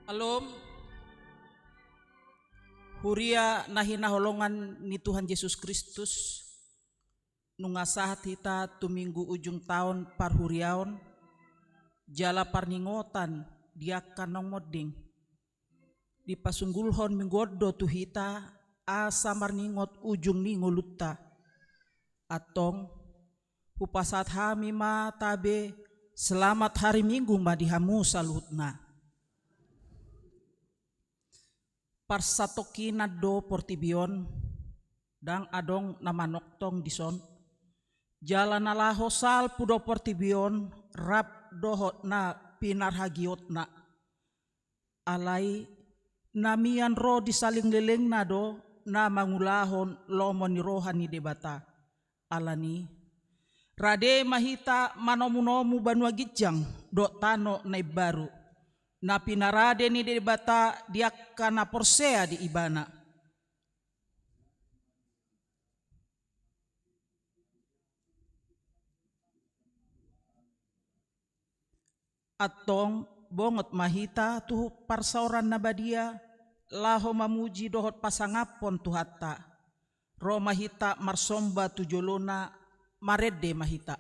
Alom, huria nahina holongan ni Tuhan Yesus Kristus, nungasahat hita tuminggu ujung tahun parhuriaon, jala parningotan diakan nong moding. Di pasunggulhon minggodo tu hita asa marningot ujung ningolutta. Atong upasat hami ma tabe selamat hari minggu ma dihamu saluhutna. Parsatokina do portibion dang adong namanoktong dison jalan alaho sal pudo portibion rap dohot na pinarhagiot na alai namian ro disaling leleng na do na mangulahon lomon ni rohani debata alani rade mahita manomu-nomu banua gijang do tano na baru na pinarade ni debata diak kana porsea di ibana. Atong bongot mahita tuh parsauran na badia laho mamuji dohot pasangapon tuhata. Ro mahita marsomba tujolona marede mahita.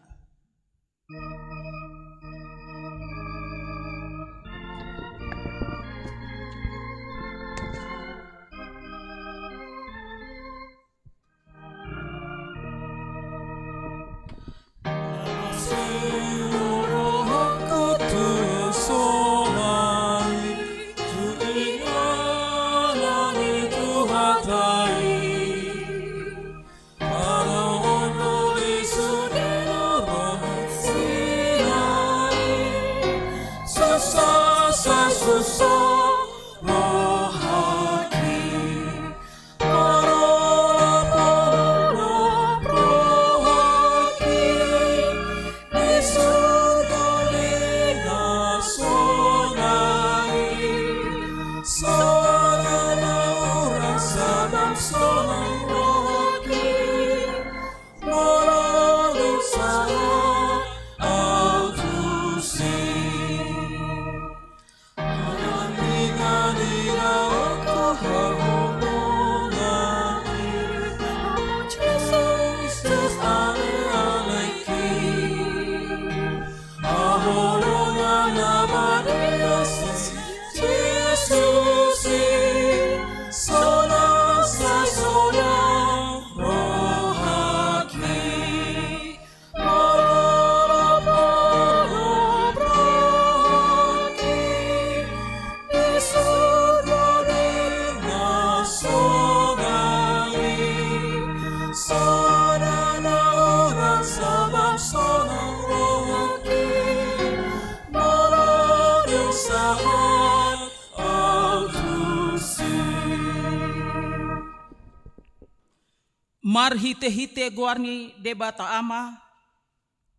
Mar hite-hite guarni debata ama,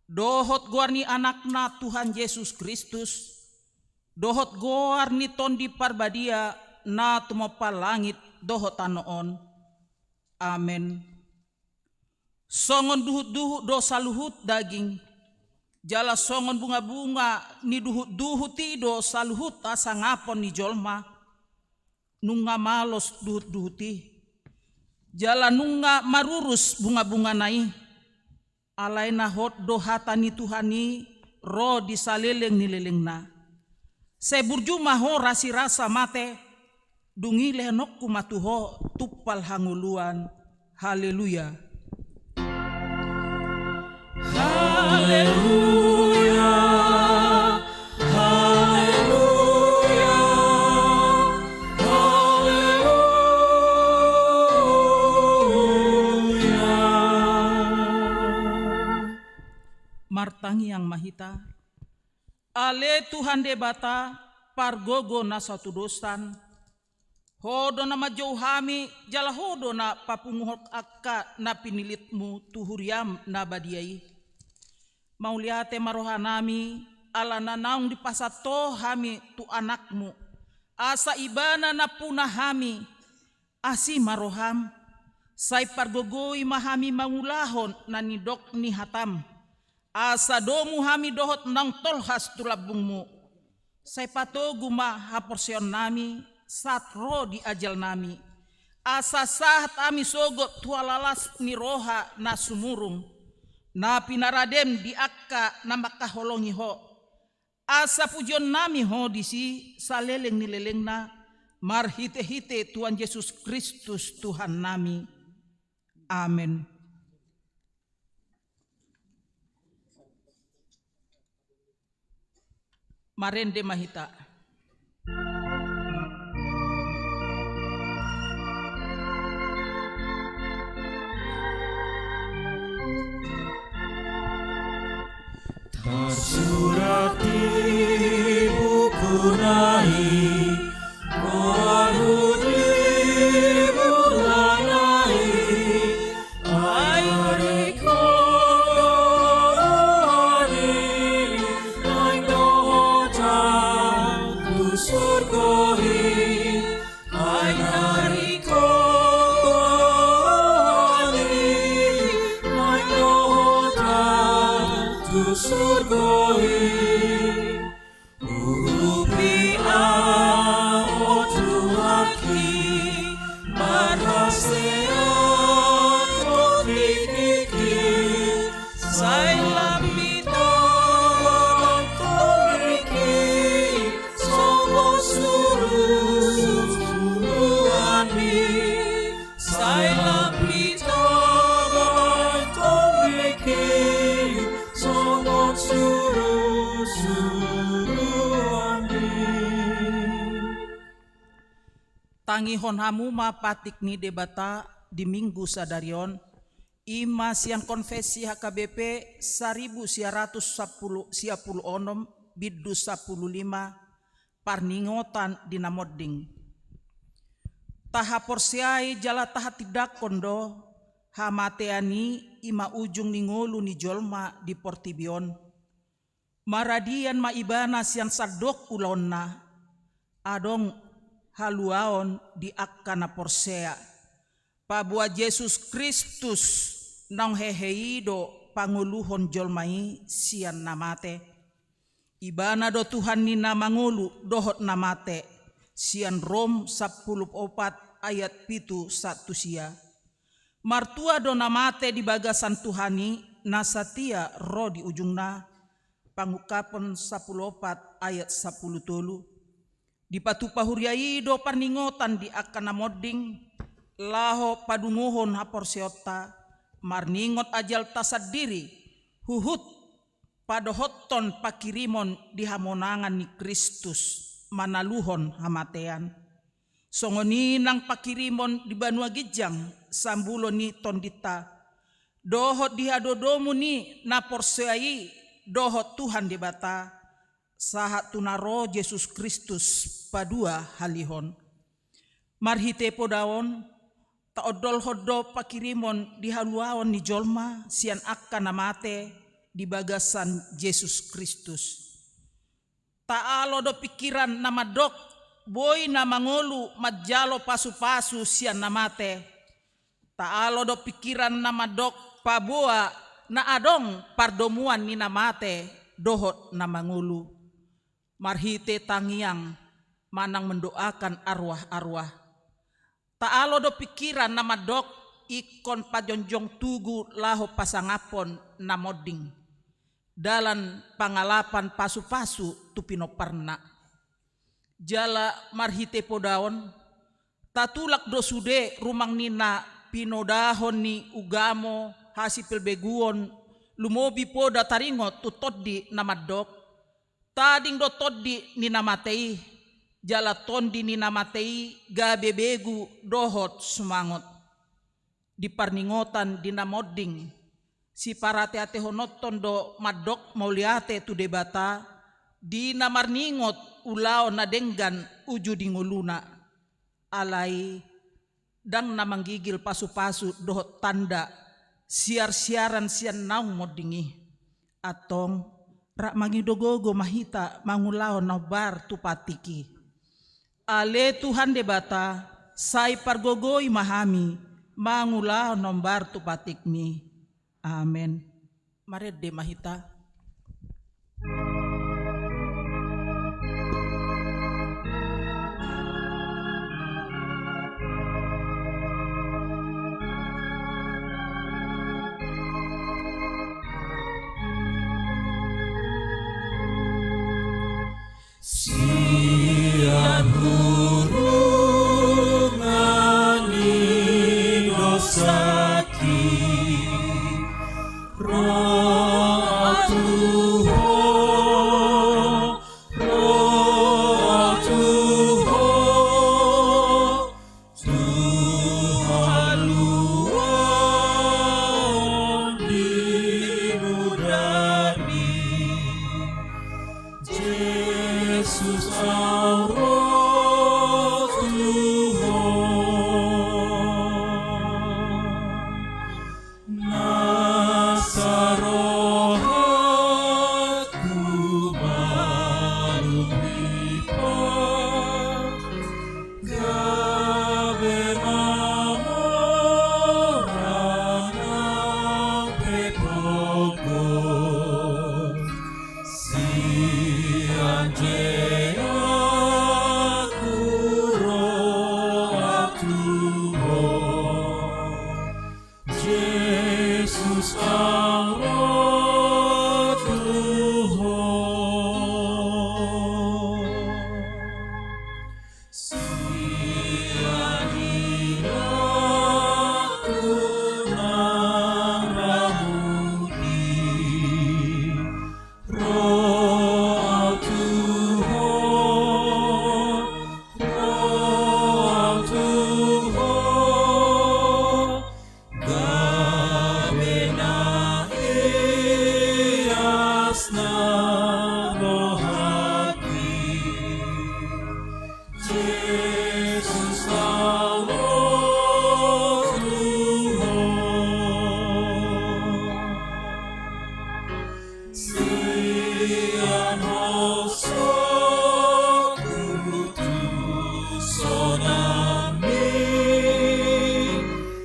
dohot guarni anakna Tuhan Yesus Kristus, dohot guarni tondi parbadia na tumapal langit dohot anoon. Amen. Songon duhut-duhut dosa luhut daging, jala songon bunga-bunga ni duhut-duhuti dosa luhut asa ngapon ni jolma, nunga malos duhut-duhuti. Jala nunga marurus bunga-bunga nai alai nahot dohata ni Tuhani ro disaleleng ni lelengna seburjuma ho rasi rasa mate dungi lehenok kumatuho tupal hanguluan. Haleluya, haleluya, haleluya, haleluya. Martangi yang mahita ale Tuhan debata pargogo na satu dosan hodo na majauh hami jala hodo na papunguhok akka na pinilitmu tuhuriam na badiai mauliate marohanami ala nanaung di pasato hami tu anakmu asa ibana na punah hami asi maroham sai pargogoi mahami mangulahon na nidok ni hatam asa domu hami dohot nang tolhas tulabungmu Sai patoguma haporsion nami sat ro di ajal nami. Asa sahat ami sogot tualalas ni roha na sumurung. Na pinaradem di akka na makaholongi ho. Asa pujon nami ho disi saleleng nileleng na. Marhite-hite Tuhan Yesus Kristus Tuhan nami. Amin. Marende mahita. Tersurat di buku nahi, roh di bulan nahi, ai korani, ai doja tu surgohi, ai nari korani, ai doja tu surgohi. Urupi o Tuhanki, marhasea kotiki, sai lambito toriki, sobo suruani, sai lambito toriki, sobo suruani. Tangihon hamu mapatik ni debata di minggu sadarion. Ima siang konfesi HKBP 1110 onom biddu 15 parningotan dinamodding. Taha porsiai jala taha tidak kondo hamateani ima ujung ningolu ni jolma di portibion. Maradian maibana sian sadok ulonna adong haluaon di akkana porsea. Pabua Yesus Kristus nang heheido panguluhon jolmai sian namate. Ibana do Tuhan ni namangulu dohot namate. Sian Rom 14 ayat 7 sia. Martua do namate di bagasan Tuhani nasatia ro di ujungna. Pangukapan 14 ayat 10 tolu. Di patu pahuriai do parningotan di akana modding laho padungohon haporseota marningot ajal tasadiri huhut padohotton pakirimon di hamonangan ni Kristus manaluhon hamatean. Songoni nang pakirimon di Banua Gijang sambulo ni tondita dohot di hadodomu ni naporseai dohot Tuhan di bata sahat tunaro Yesus Kristus padua halihon. Marhite podaon taodol hodo pakirimon di haluaon ni jolma sian akka namate di bagasan Yesus Kristus. Taalo do pikiran namadok boy na mangolu majalo pasu-pasu sian namate. Taalo do pikiran namadok paboa na adong pardomuan ni namate dohot na mangulu. Marhite tangiang manang mendoakan arwah-arwah. Taalo do pikiran namadok ikon pajonjong tugu laho pasangapon namodding. Dalan pangalapan pasu-pasu tupino parna. Jala marhite podaon tatulak do sude rumang nina pinodahon ni ugamo hasipil beguon lumobi poda taringot tutoddi namadok. Tading do toddi ni namatei jala tondi ni namatei gabe begu dohot sumangot. Di parningotan di namodding si parate-ate honoton do madok mauliate tu debata di namarningot ulao na denggan uju di nguluna alai dang namanggigil pasu-pasu dohot tanda siar-siaran sian naung moddingi atong rak mangidogogo mahita mangulao na bar tupatiki. Ale Tuhan debata sai pargogoi mahami mangulao nombar tupatikmi. Amen. Mari de mahita. Yesus ang roh Tuhan, nasa rohatku malumipat, gabe mamorang ang petogon, siang jaya kuro atuhon, Jesus ang roh Tuhan. Siang hilangku ng ramuni, roh Tuhan, roh Tuhan, gabe na iyas na rohati, Jesus ang roh Tuhan. Sian hosok utusan amin,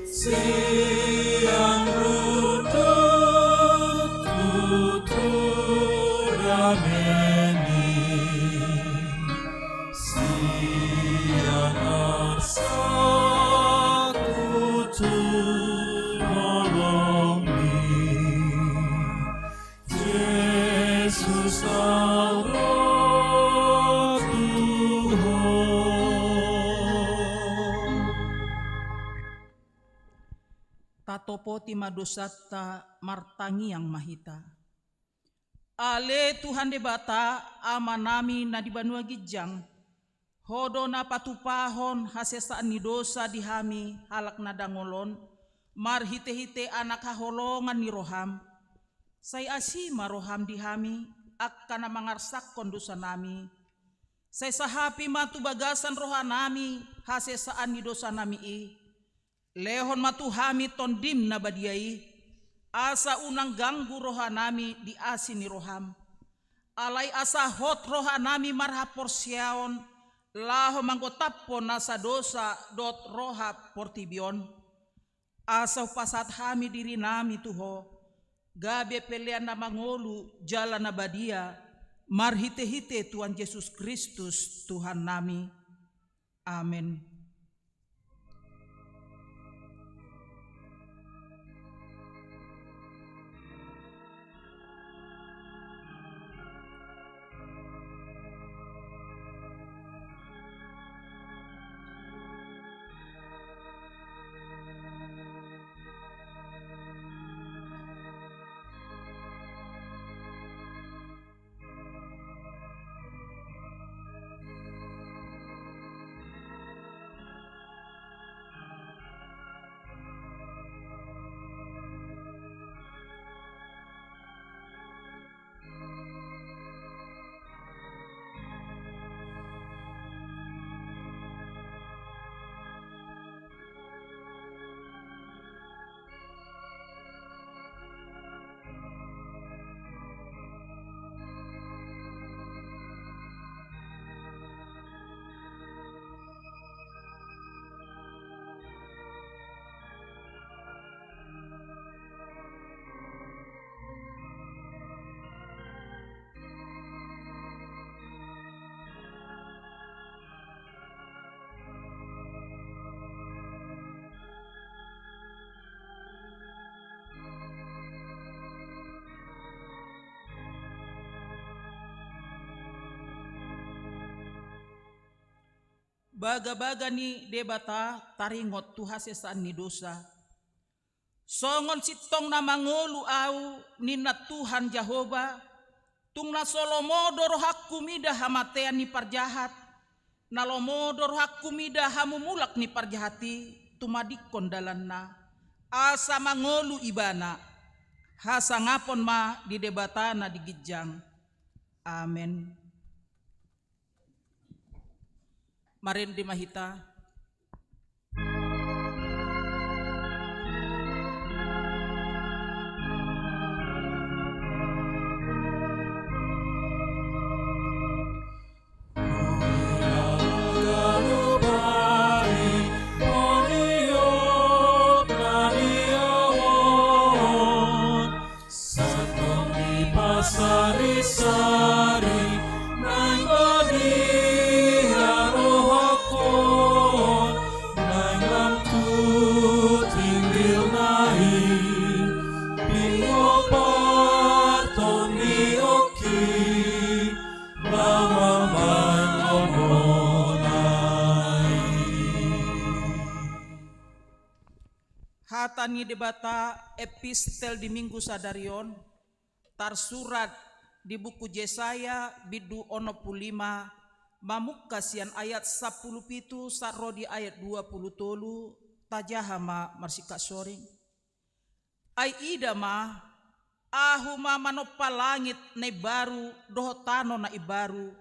siang rundut tuturameni, siang arsak utunolongi, Jesus ang roh Tuhan. Tatopo ti madosata martangi yang mahita. Ale Tuhan de bata ama nami na di banua gijang, hodo na patupahon hasesaan ni dosa di hami halak na dangolon, marhite-hite anak haholongan ni roham, say asima roham di hami, akka na mangarsak kondusa nami, say sahapi matubagasan roha nami hasesaan ni dosa nami lehon matuhami tondim na badiai, asa unang ganggu roha nami di asin ni roham, alay asa hot roha nami marhaporsyaon, laho manggotapon nasa dosa dot roha portibion, asa pasat hami diri nami tuho, gabe pelean na mangolu jalan na badia, marhite-hite Tuhan Yesus Kristus Tuhan nami. Amen. Baga-baga ni debata taringot tuhasesaan ni dosa. Songon sitong na mangulu au nina Tuhan Jehova, tung na solomodo rohak kumida hamatean ni parjahat, nalomodo rohak kumida hamumulak ni parjahati, tumadikon dalan na, asa mangulu ibana, hasa ngapon ma di debatana di gijang. Amen. Marende mahita. Sari-sari nang badi arohakon nang lamtu tinggil nai pingo parton nioki bawa man omonai. Hatani debata epistel di Minggu Sadarion tarsurat di buku Yesaya bidu 65 mamukasian ayat 10 pitu sarodi ayat 20 tolu tajahama marsika soring ai idama ahuma manopa langit na baru dohotano na ibaru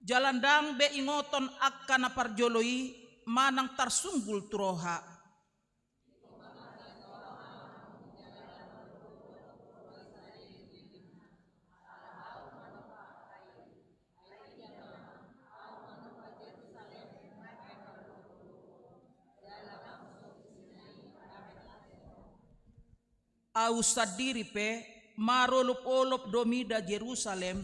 jalandang be ingoton akka na parjoloi manang tarsunggul turoha. Ausadiri pe marolop-olop domida Jerusalem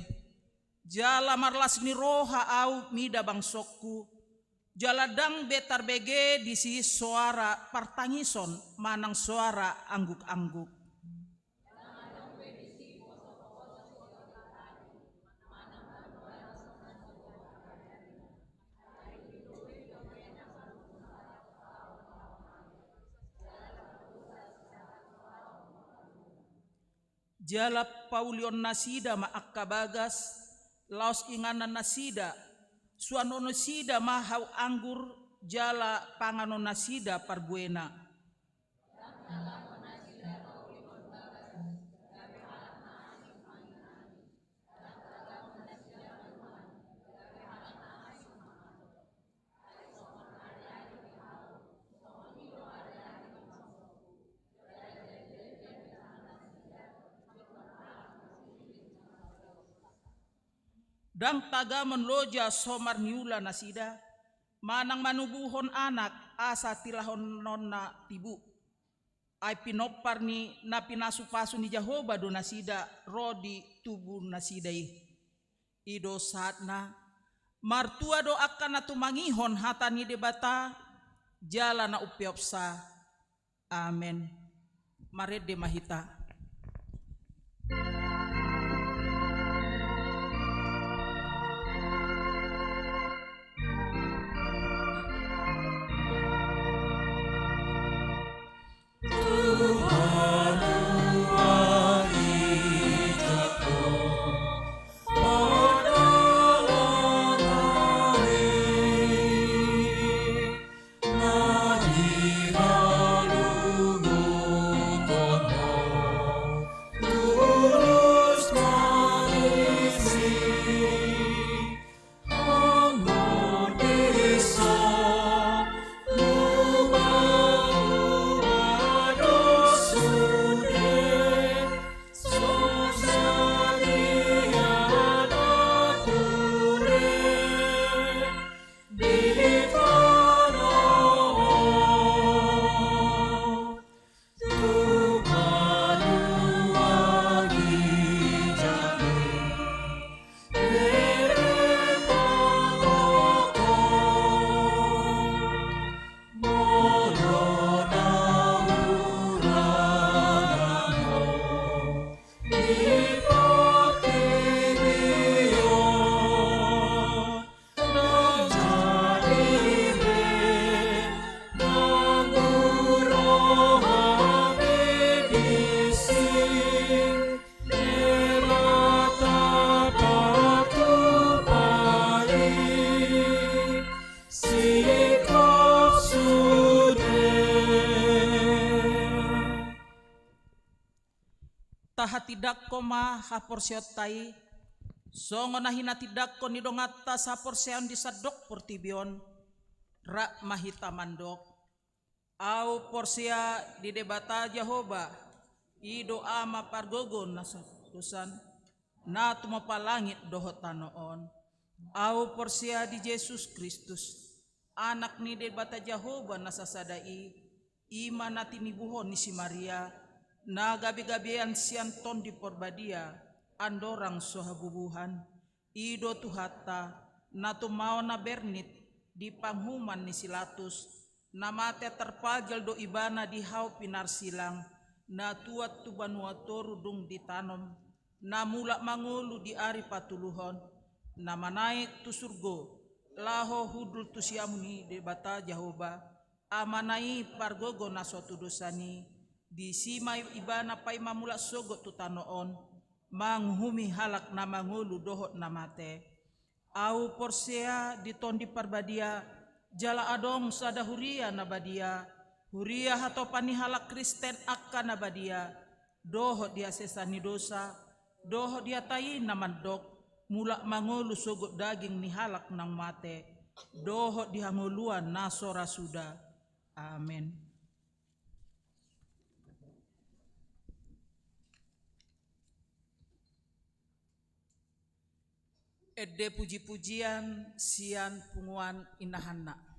jala marlas ni roha au mida bangsokku jaladang betar bege di si suara partangison manang suara angguk-angguk. Jala Paulion nasida ma akka bagas laos inganan nasida suano nasida ma hau anggur jala pangano nasida parbuena. Dang tagamon loja somar niula nasida manang manubuhon anak asa tilahon nonna tibu ay pinopar ni na pinasupaso ni Jehovah do nasida rodi tubuh nasidai ido saat na martua do akan na tumangihon hata ni debata jala na upiopsa amen. Marede mahita. Tahatidak ko ma haporsiotay songo na hinatidak ko ni dongata sa porsean di sadok portibion ra mahita mandok. Au porsia di debata Jehovah ido ama pargogon na dosan na tumapalangit dohot tanoon. Au porsia di Yesus Kristus anak ni debata Jehovah na sasadai ima na tinibuhon ni si Maria na gabi-gabian sianton di porbadia andorang sohabubuhan ido tuhata na tumao na bernit di panghuman ni Silatus na mate terpajal do ibana di hau pinar silang na tuat tu banua torudung ditanom na mula mangulu di ari patuluhon na manaik tu surgo laho hudul tu siamuni de bata Jehovah amanai pargogo na suatu dosani di simai ibana pai mamula sogot tu tanoon manghumi halak na mangulu dohot na mate. Au porsea ditondi parbadia jala adong sada huria na badia huria hato panihalak Kristen akka na badia doho dia sesani dosa doho dia tayi na mandok mula mangulu sogot daging ni halak nang mate doho dihanguluan na sora suda. Amen. Ede puji-pujian sian punguan inahanna.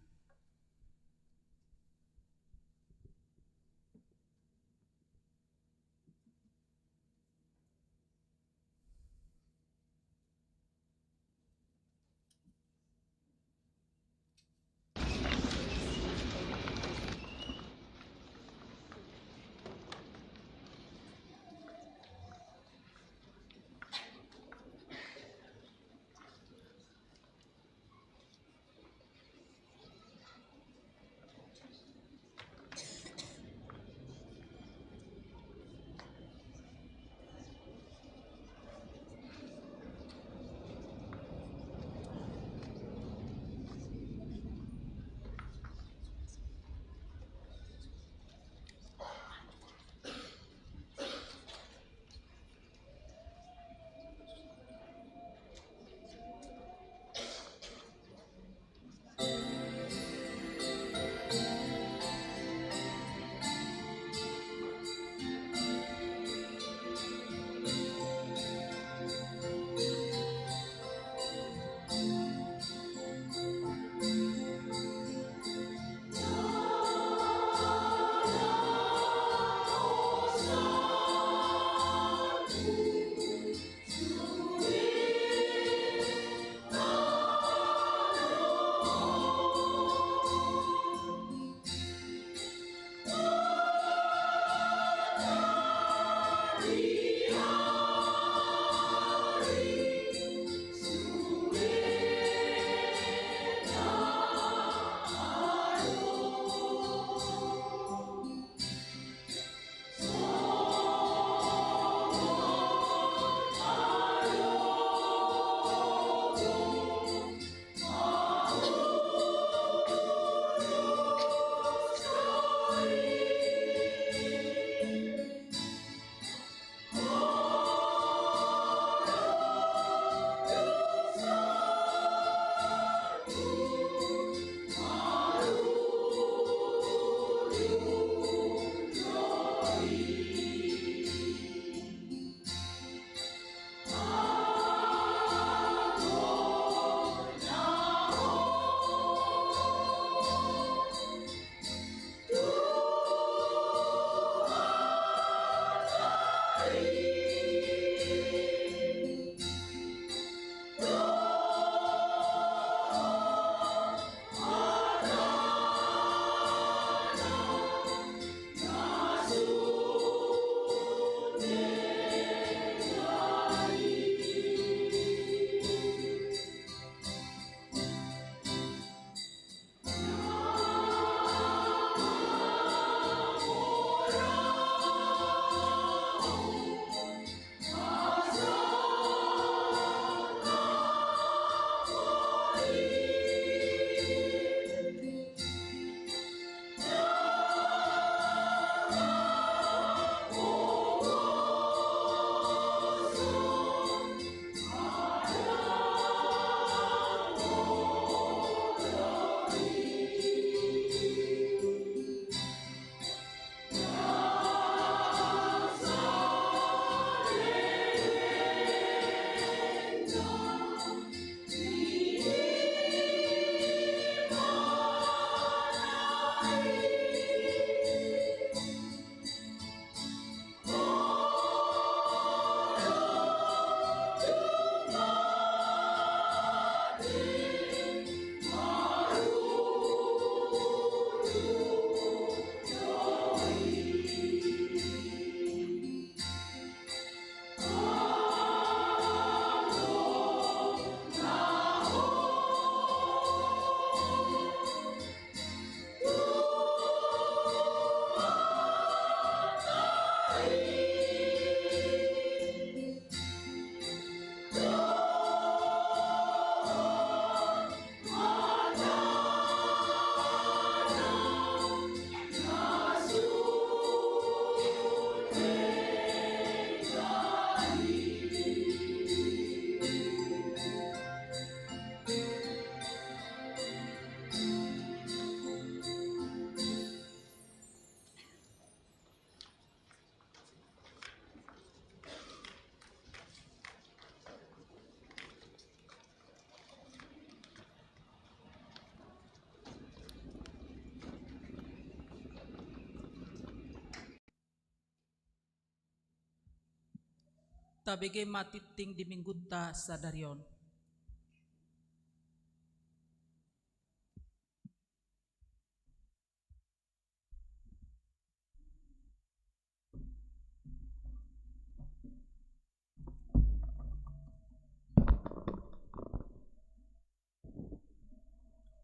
tabege matiting di minggutta sadarion.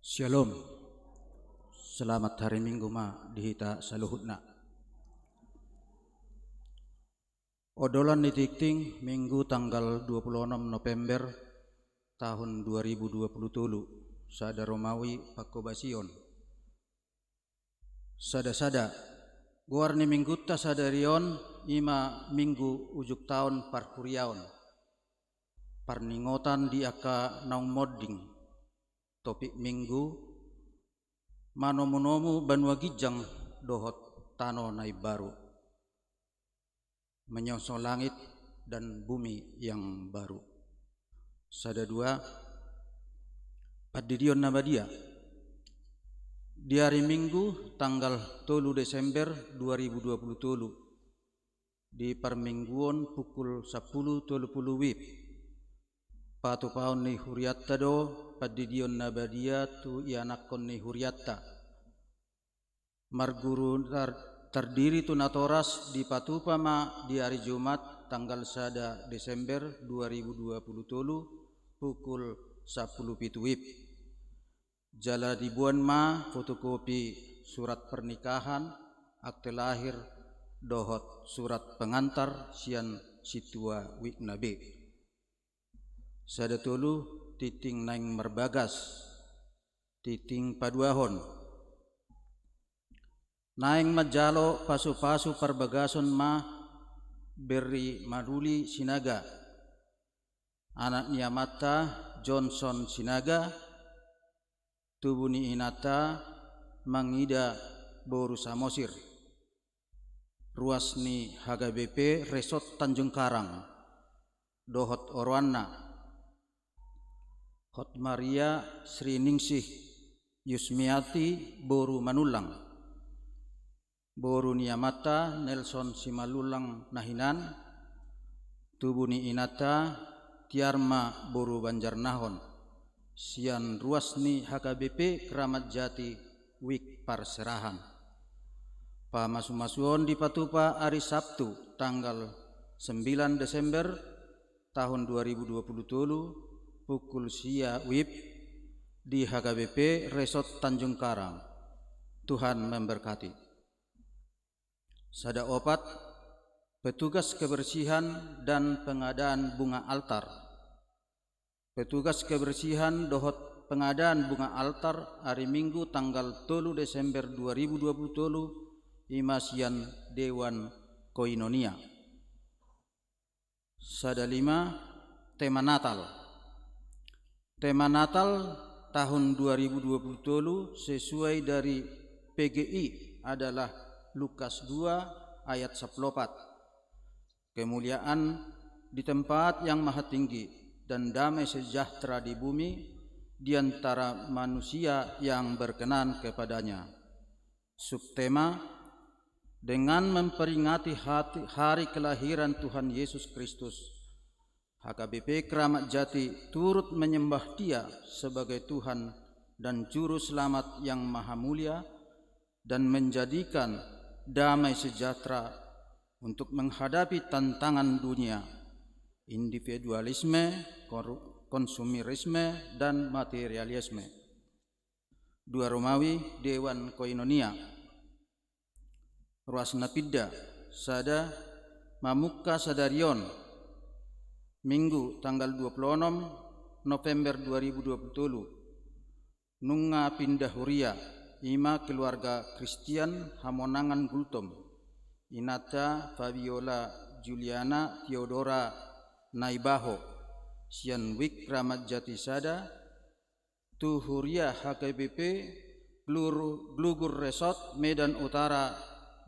Shalom. Selamat hari Minggu ma dihita saluhutna. Odolan ditikting Minggu tanggal 26 November tahun 2020 sada Romawi Pakobasion. Sada-sada guarni minggutta sadarion ima minggu ujuk tahun parkuriaon. Parningotan di aka naung modding. Topik minggu manomu banua gijang dohot tano nai baru menyongsong langit dan bumi yang baru. Sada dua Padidion Nabadia di hari Minggu tanggal 3 Desember 2020 di permingguan pukul 10.30 WIB patu paun ni huriatta do Padidion Nabadia tu ianakon ni huriatta marguru terdiri tu natoras di patupama di hari Jumat tanggal 1 Desember 2020 pukul 10.00 WIB jala dibuan ma fotokopi surat pernikahan, akte lahir, dohot surat pengantar sian situa wiknabe. Sada tolu titing naing merbagas titing paduahon naing majalo pasu-pasu perbagason ma beri maduli sinaga anak niamata Johnson sinaga tubuni inata mangida boru samosir ruas ni HGBP Resort Tanjung Karang dohot Orwana Hot Maria Sri Ningsih Yusmiati Boru Manulang Boru Niamata Nelson Simalulang Nahinan Tubuni Inata Tiarma Boru Banjarnahon sian ruasni HKBP Keramat Jati Wik Parserahan pamasu-masuon di Patupa hari Sabtu tanggal 9 Desember tahun 2020 pukul sia WIB di HKBP Resort Tanjung Karang. Tuhan memberkati. Sada opat petugas kebersihan dan pengadaan bunga altar. Petugas kebersihan dohot pengadaan bunga altar hari Minggu tanggal 3 Desember 2020 imasian Dewan Koinonia. Sada lima tema Natal. Tema Natal tahun 2020 sesuai dari PGI adalah Lukas 2 ayat 14. Kemuliaan di tempat yang maha tinggi dan damai sejahtera di bumi di antara manusia yang berkenan kepadanya. Subtema dengan memperingati hari kelahiran Tuhan Yesus Kristus. HKBP Keramat Jati turut menyembah Dia sebagai Tuhan dan Juru Selamat yang Maha Mulia dan menjadikan damai sejahtera untuk menghadapi tantangan dunia, individualisme, konsumerisme, dan materialisme. 2 Romawi Dewan Koinonia Ruasna Pidda Sada Mamukka Sadarion Minggu tanggal 26 November 2020 Nunga Pindah Huria Ima keluarga Kristian Hamonangan Gultom Inata Fabiola Juliana Theodora Naibaho Sian Wik Keramat Jati Sada Tu Huria HKBP Glugur Resort Medan Utara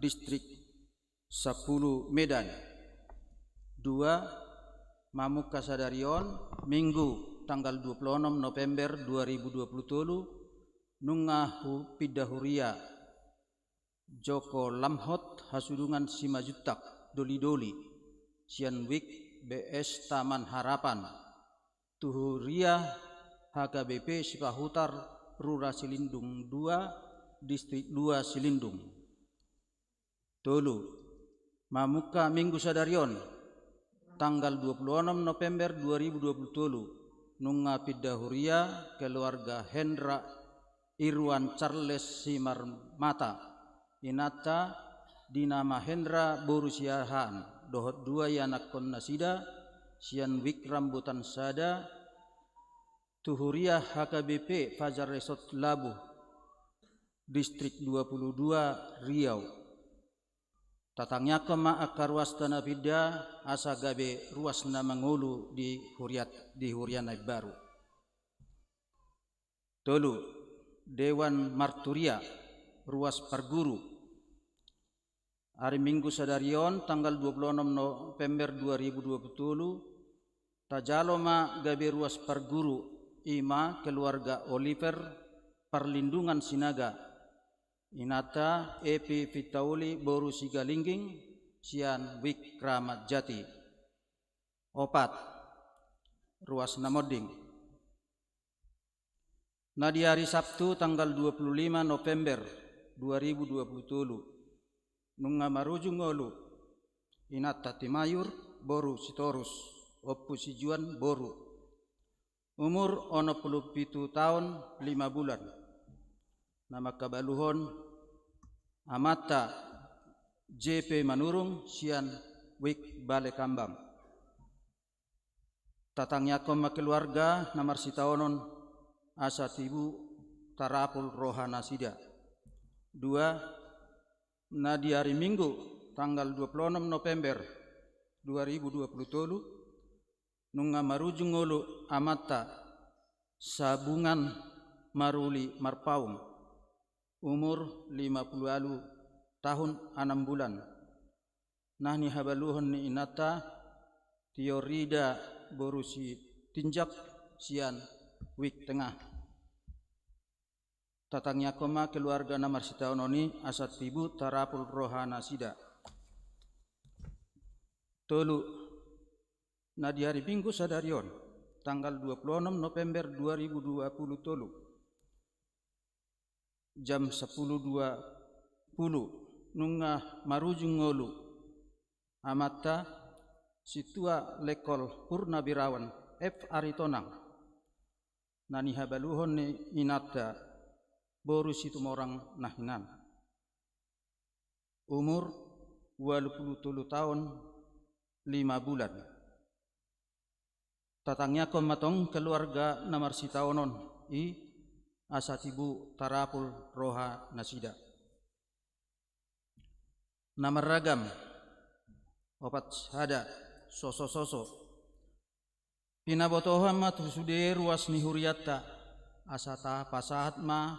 Distrik 10 Medan. 2 Mamukka Sadarion Minggu tanggal 26 November 2020 Nungahu Pidahuria Joko Lamhot Hasudungan Simajutak Doli-Doli Sian Wik BS Taman Harapan Tuhuriah HKBP Sipahutar Rura Silindung 2 Distrik 2 Silindung. Tolu Mamuka Minggu Sadarion tanggal 26 November 2020 nunga Pidahuria keluarga Hendra Irwan Charles Simar Mata Inata Dinama Hendra Borusiahan dohot 2 yanak kon nasida sian Wikram Butan Sada Tuhuriah HKBP Fajar Resort Labuh Distrik 22 Riau. Tatangnya kema akar ruas tanah pida asa gabe ruas na mangulu di Hurian Naik Baru. Tolu Dewan Marturia ruas Parguru hari Minggu Sadarion tanggal 26 November 2020 tajaloma gabe ruas Parguru ima keluarga Oliver Perlindungan Sinaga Inata Epi Fitauli Boru Sigalingging sian Wikramat Jati. Opat ruas Namoding na di hari Sabtu tanggal 25 November 2020 nunga marujung ngolu Inata Timayur Boru Sitorus Oppu Sijuan Boru umur 67 tahun 5 bulan. Nama kabaluhon Amata JP Manurung sian Wik Bale Kambang. Tatangnya koma keluarga namar sitaonon asa tibu Tarapul Rohana Sida. 2 na di hari Minggu tanggal 26 November 2020 nunga marujung ngolu Amata Sabungan Maruli Marpaung umur 50 tahun 6 bulan. Nahni habaluhon ni Inata Tiorida Borusi Tinjak sian Wik Tengah. Tatangnya koma keluarga namar sitaononi asat tibu Tarapul Rohana Sida. Tolu na di hari Minggu Sadarion tanggal 26 November 2020 tolu jam 10.20 nunga marujung ngolu Amata Situa Lekol Purnabirawan F. Aritonang nani habaluhon ni Inata Boru Situmorang Nahinan umur 27 tahun 5 bulan. Tatangnya komatong keluarga namar sitaonon i asatibu Tarapul Roha Nasida. Namar ragam opat sada soso pinabotohan ma tusude ruas ni Huriatta asata pasahat ma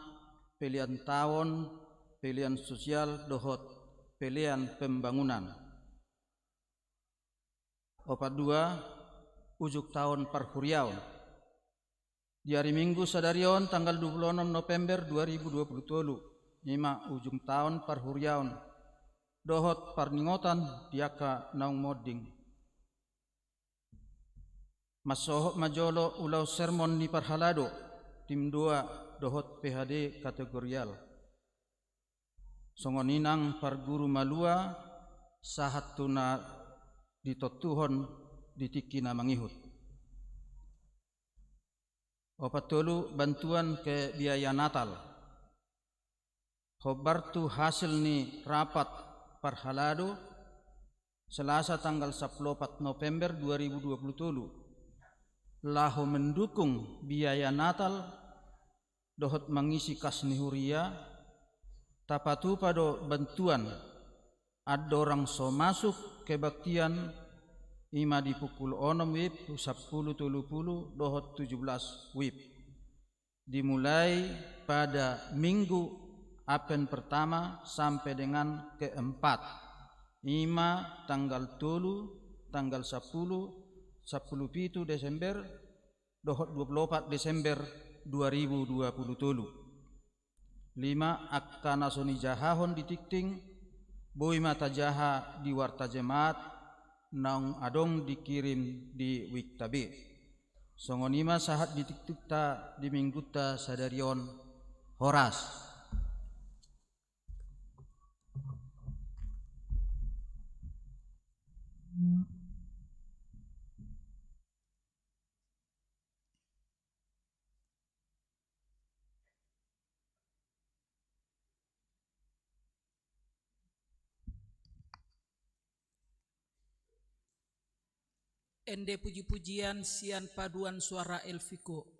pilihan tawon pilihan sosial dohot pilihan pembangunan. Opat 2 ujuk tahun Parhuriaun di hari Minggu Sadarion tanggal 26 November 2020 ima ujung tahun Parhuriaun dohot parningotan diaka naung moding masohok majolo ulau sermon ni Parhalado tim 2 dohot PHD kategorial songoninang Parguru Malua sahat tuna ditotuhon ditikina mangihut. Opat tolu bantuan ke biaya Natal. Hobartu hasil ni rapat Parhalado Selasa tanggal 14 November 2020 lahu mendukung biaya Natal dohot mengisi kas nihuria tapatu pado bantuan ada orang so masuk kebaktian ima di pukul 6 WIB 10.30 dohot 17 WIB dimulai pada minggu Apen pertama sampai dengan keempat ima tanggal 3 tanggal 10 pitu Desember dohot 24 Desember 2020 5 akkana soni jahahon di tikting boi mata jaha di warta jemaat naung adong dikirim di Wiktabe. Songonima sahat di tiktukta di mingguta sadarion Horas. Ende puji-pujian sian paduan suara Elviko.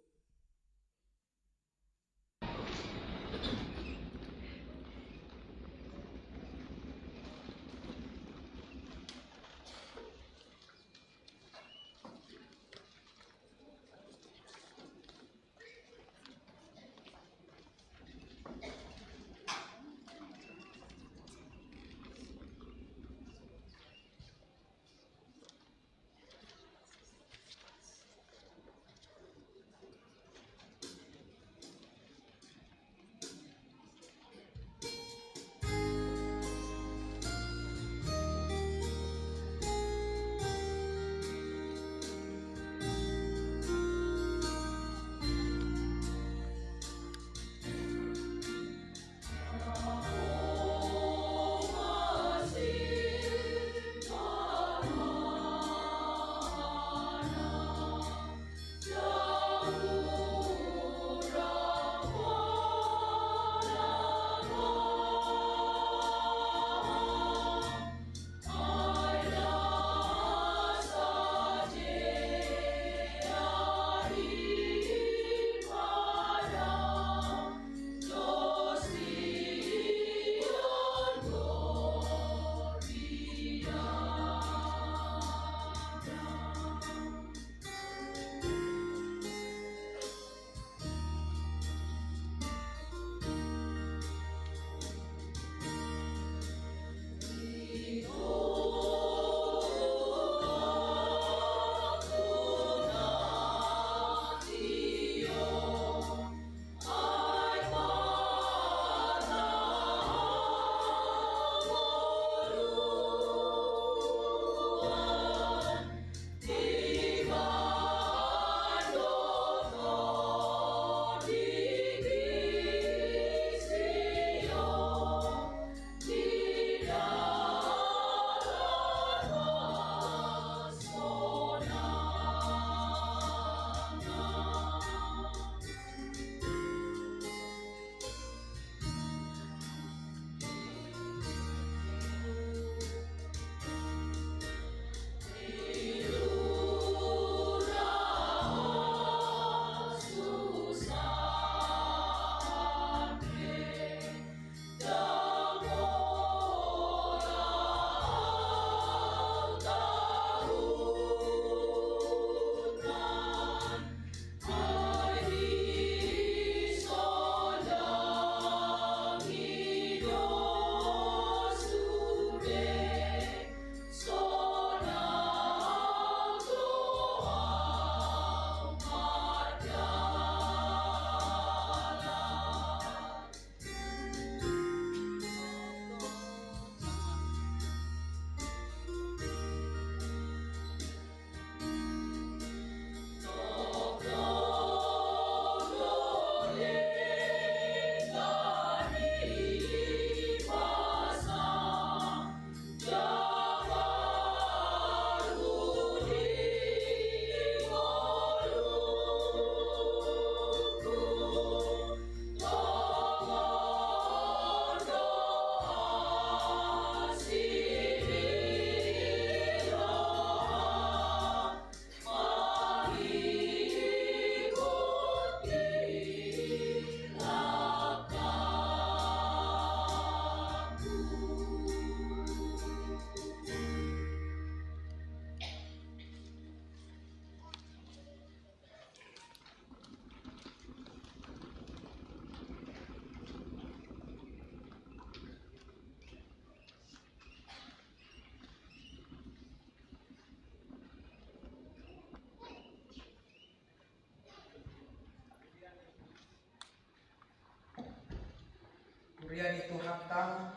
Rian itu hatta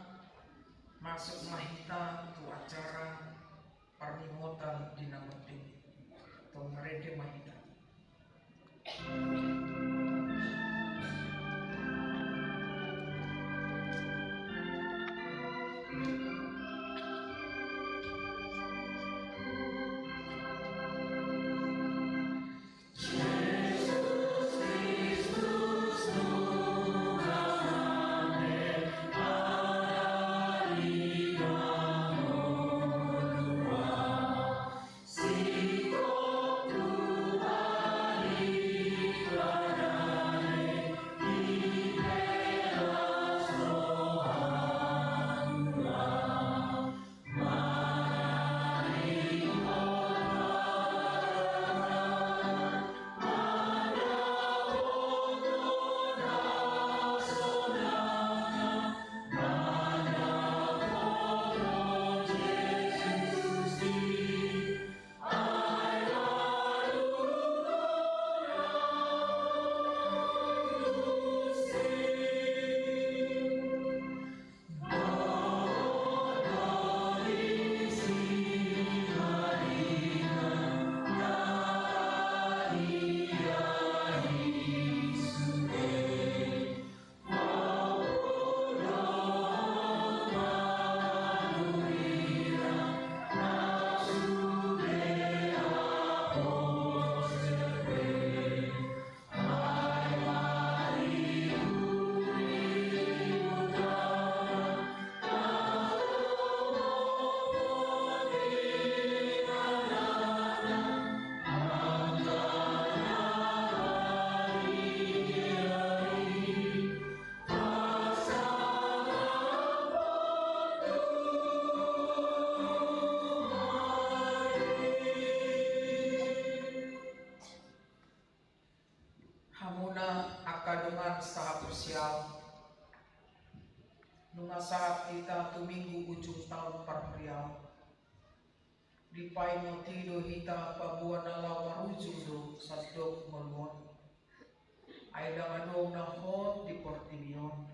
masuk mahita tu acara permimut Tuhan dina penting tong mereka mahita. Hamuna akadungan saha persial nunga saat kita tuminggu ujung tahun parprial dipai motido hita pabuana lawaruju do sadok melmon aida ngadong na hot di Portimion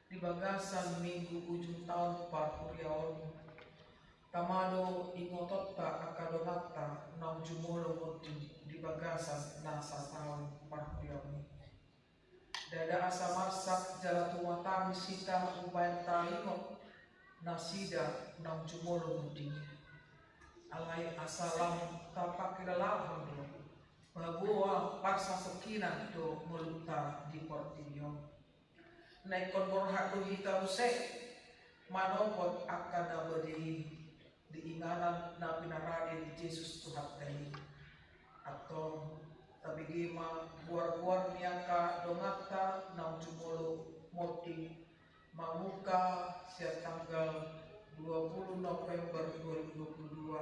di bagasan minggu ujung tahun parprial tamado ingotot ta akadonata nang jumolo moti di bagasan nasa tahun parprial dada asa masak jala tumatang sita ubayan talingo nasida nang jumolo mudi alai asalam tapakilalahan do bahwa paksa sekinan do meluta di Portimion naikon borhat do hita usek manopot akada bedi diinganan na pinaradi di Yesus Tuhan tadi atau tabigima buar-buar niaka dongata nang jumolo moti mamuka siap tanggal 20 November 2022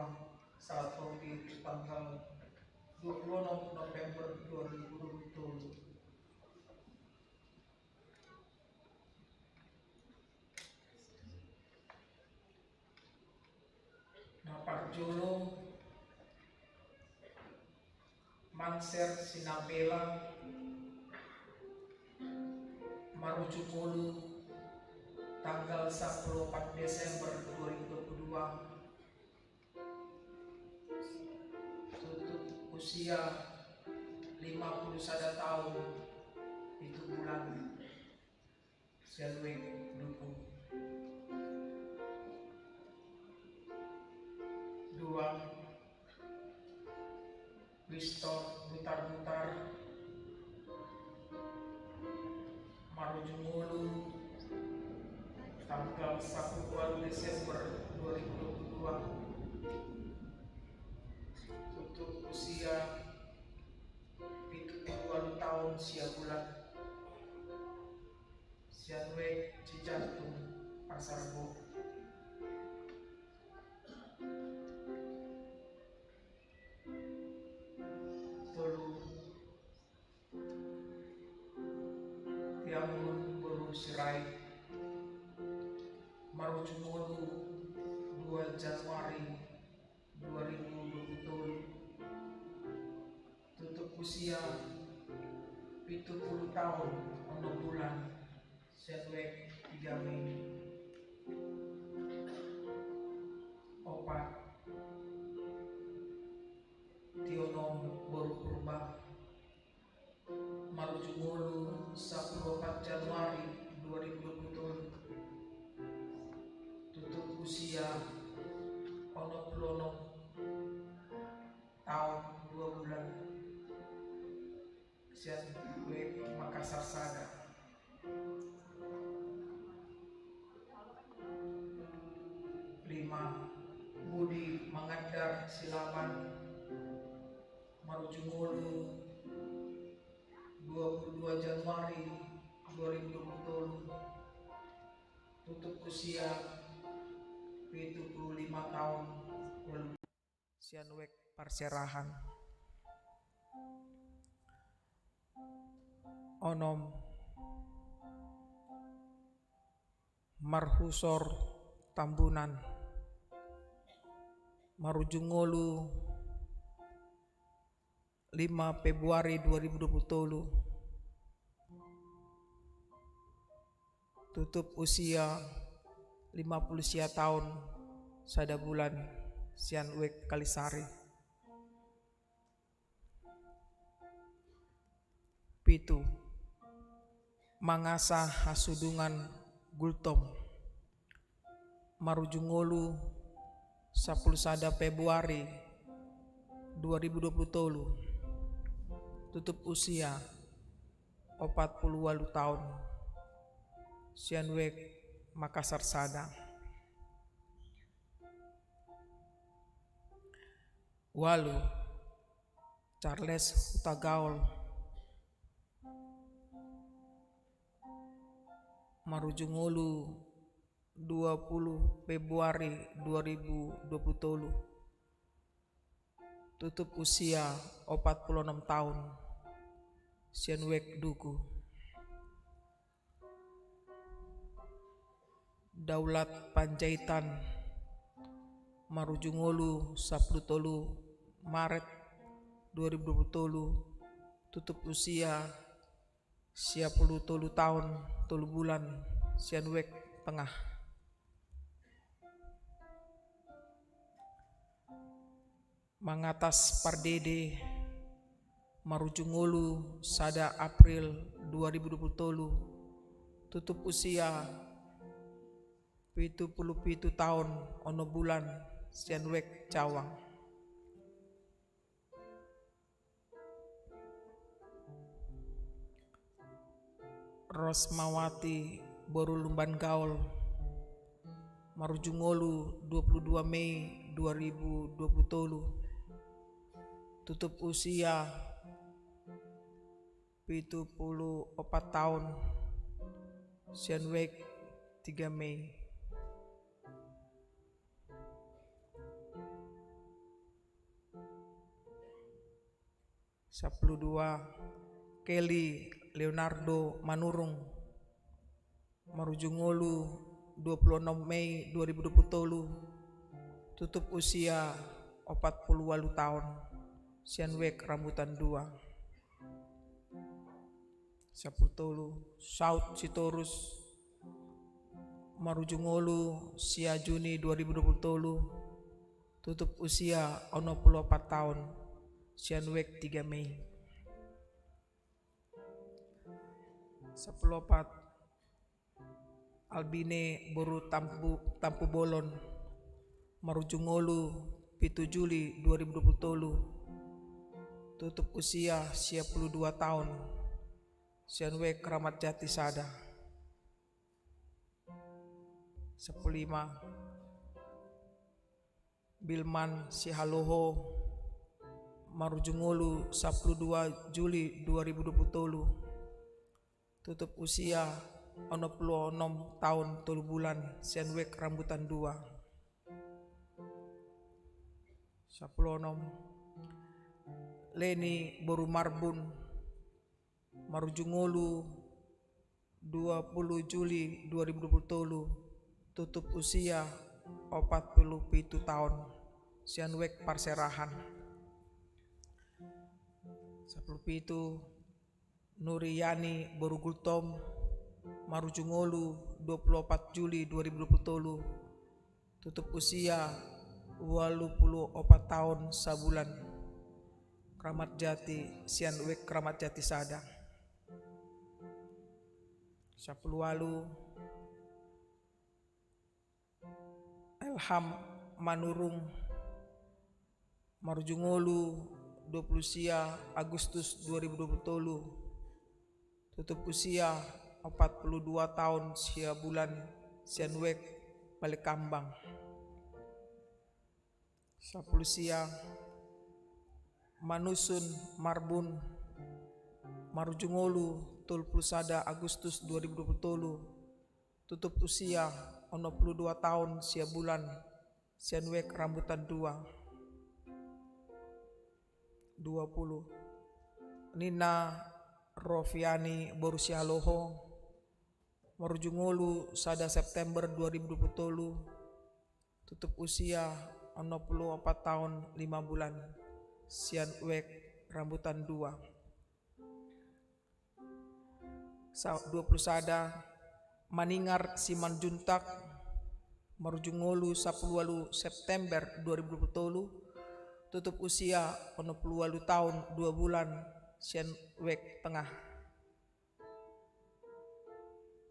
saat pergi tanggal 20 November 2020. Napak jolo Manser Sinapela Marujukulu tanggal 14 Desember 2022 tutup usia 51 tahun itu bulan Selwek dukung dua Wistor mutar-mutar Marujumulu tanggal 1 Desember 2022 tutup usia 72 tahun sia bulan Sianwe Cijantung Pasarbo Tiamun Buru Sirai Marujumulu 2 Januari 2020 tutup usia 70 tahun 6 bulan Setwek 3 Mei opat usia 66 tahun 2 bulan. Sian Wek Makassar Sada. 5. Budi Mangandar Silaban Marujungulu 22 Januari 2020. Tutup usia 75 tahun. Sianwek Parserahan. Onom Marhusor Tambunan Marujungolu 5 Februari 2020. Tutup usia 50 tahun sada bulan. Sianwek Kalisari. 7 Mangasa Hasudungan Gultom Marujungolu 10 Februari 2020. Tutup usia 48 tahun. Sianwek Makassar Sada. 8 Charles Hutagaol Marujungolu 20 Februari 2020. Tutup usia 46 tahun. Sianwek Duku. Daulat Panjaitan Marujungolu 10 Maret 2020. Tutup usia 10 tahun 3 bulan. Sianwek Tengah. Mangatas Pardede Marujungolu 1 April 2020. Tutup usia 77 tahun 1 bulan. Sianwek Cawang. Rosmawati Borulumban Gaul Marujungolu 22 Mei 2020. Tutup usia 74 tahun. Sianwek 3 Mei. 12 Kelly Leonardo Manurung Marujungolu 26 Mei 2020. Tutup usia 48 tahun. Sianwek Rambutan 2. 10 Saud Sitorus Marujungolu sia Juni 2020. Tutup usia 64 tahun. Sianwek 3 Mei. 14 Albine Boru Tampu Bolon Marujungolu 7 Juli 2020. Tutup usia 52 tahun. Sianwek Kramat Jati Sada. 15 Bilman Sihaloho Marujungolu 12 Juli 2020. Tutup usia 66 tahun 3 bulan. Sianwek Rambutan 2. 16 Leni Boru Marbun Marujungolu 20 Juli 2020. Tutup usia 47 tahun. Sianwek Parserahan. 17 Nuriyani Borugultom Marujungolu 24 Juli 2020. Tutup usia 84 tahun sabulan. Kramat Jati Sianwek Kramat Jati Sada. 10 Elham Ilham Manurung Marjungolu 20 sia Agustus 2020. Tutup usia 42 tahun sia bulan sian wek balik kambang. 10 sia Manusun Marbun Marjungolu 30 Agustus 2020. Tutup usia 62 tahun sia bulan sian wek rambutan 20. Nina Rofiani Borusia Loho Marjungolu 1 September 2020. Tutup usia 64 tahun 5 bulan sian wek rambutan 2. 21 Maningar Simanjuntak Marjungolu 10 September 2020. Tutup usia 68 tahun 2 bulan sian wek tengah.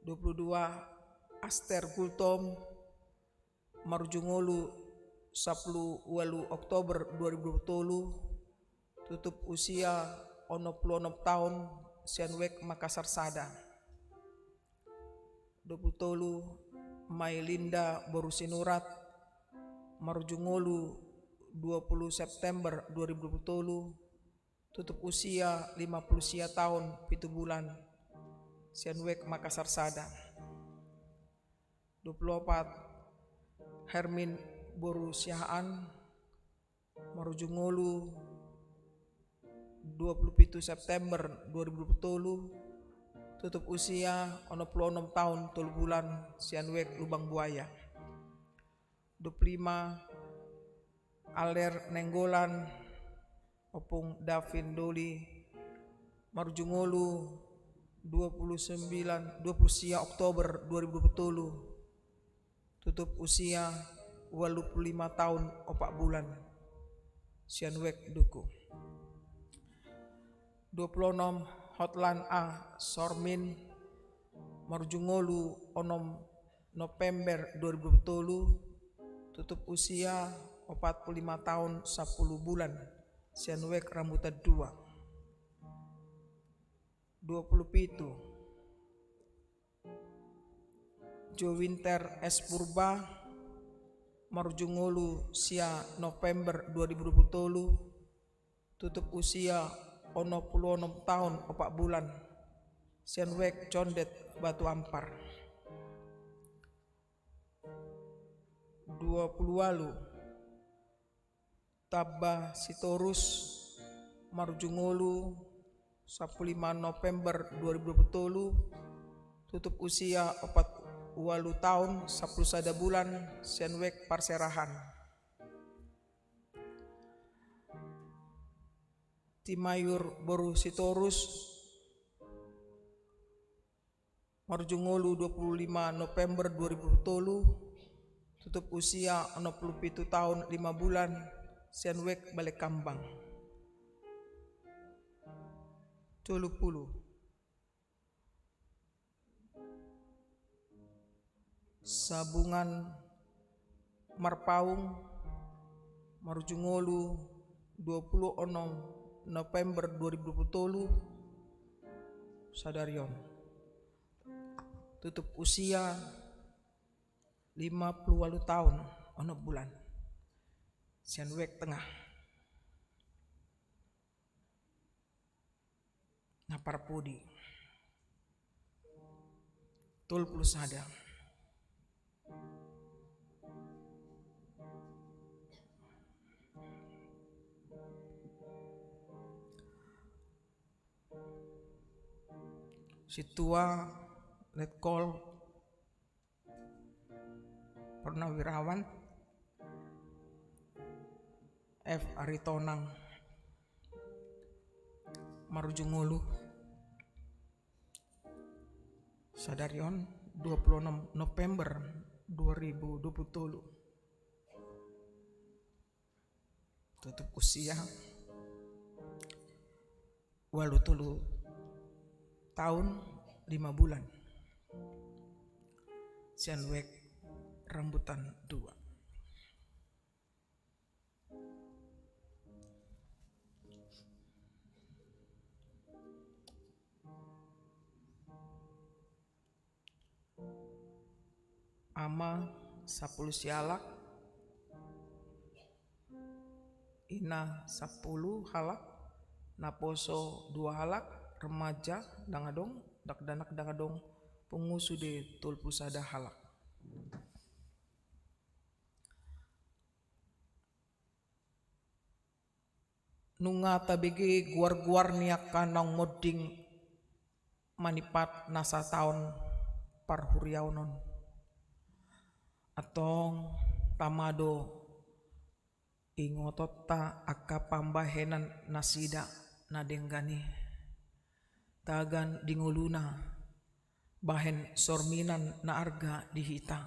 22 Aster Gultom Marjungolu 10 Oktober 2020. Tutup usia 66 tahun sian wek Makassar Sada. 20 Mailinda Borusinurat Marjungolu 20 September 2020. Tutup usia 50 sia tahun 7 bulan sian wek Makassar Sada. 24 Hermin Borusiaan Marjungolu 27 September 2020. Tutup usia 66 tahun 3 bulan sian wek Lubang Buaya. 25 Aler Nenggolan Opung Davin Doli Marjungolu 20 sia Oktober 2020. Tutup usia 85 tahun 4 bulan sian wek Duku. 26 Hotlan A Sormin Marjungolu 6 November 2020. Tutup usia 45 tahun 10 bulan sian wek rambutan 2. 27 Jo Winter S Purba Marjungolu sia November 2020. Tutup usia 66 tahun 4 bulan sian wek Condet Batu Ampar. 20 Tabba Sitorus Marjungolu 15 November 2020. Tutup usia 48 tahun 11 bulan sian wek Parserahan. Timayur Borusitorus Marjungolu 25 November 2020. Tutup usia 67 tahun 5 bulan sian wek balik kambang. 20 Sabungan Marpaung Marjungolu 26 November 2020. Sadarion. Tutup usia 58 tahun 6 bulan sian wek tengah. Napar Pudi Tulpul Sada Situa Letkol Purnawirawan F. Aritonang Marjungolu Sadarion 26 November 2020. Tutup usia 83 tahun 5 bulan sian wek rambutan 2. ama 10 sialak, ina 10 halak, naposo 2 halak, remaja dangadong, dakdanak dangadong, pengusu de tulpusada halak. Nunga tabigi guar-guar niak kanang moding manipat nasa taon parhuriaunon. Atong tamado ingotot ta akka pambahenan nasida na denggani. Tagan dinguluna bahen sorminan na arga dihita.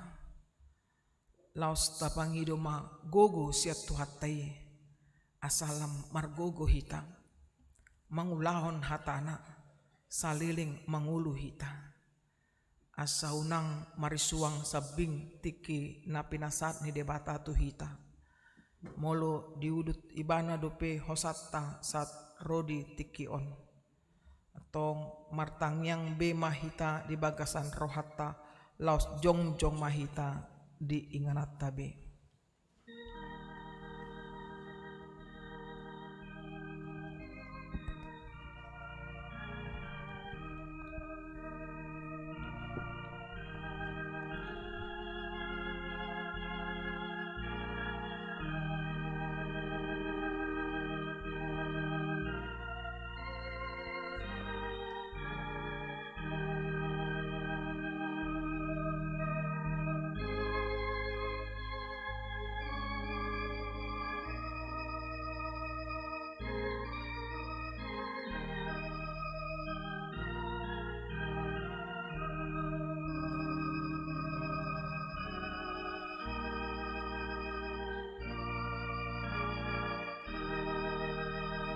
Laos tapangido ma gogo siat tuhatai. Asalam margogo hita, mangulahon hatana, saliling mangulu hita. Asaunang marisuang sabing tiki na pinasat ni debata tu hita. Molo diudut ibana dope hosatta sat rodi tikion. Atong martangyang be mahita di bagasan rohatta, laos jong mahita di inganat tabe.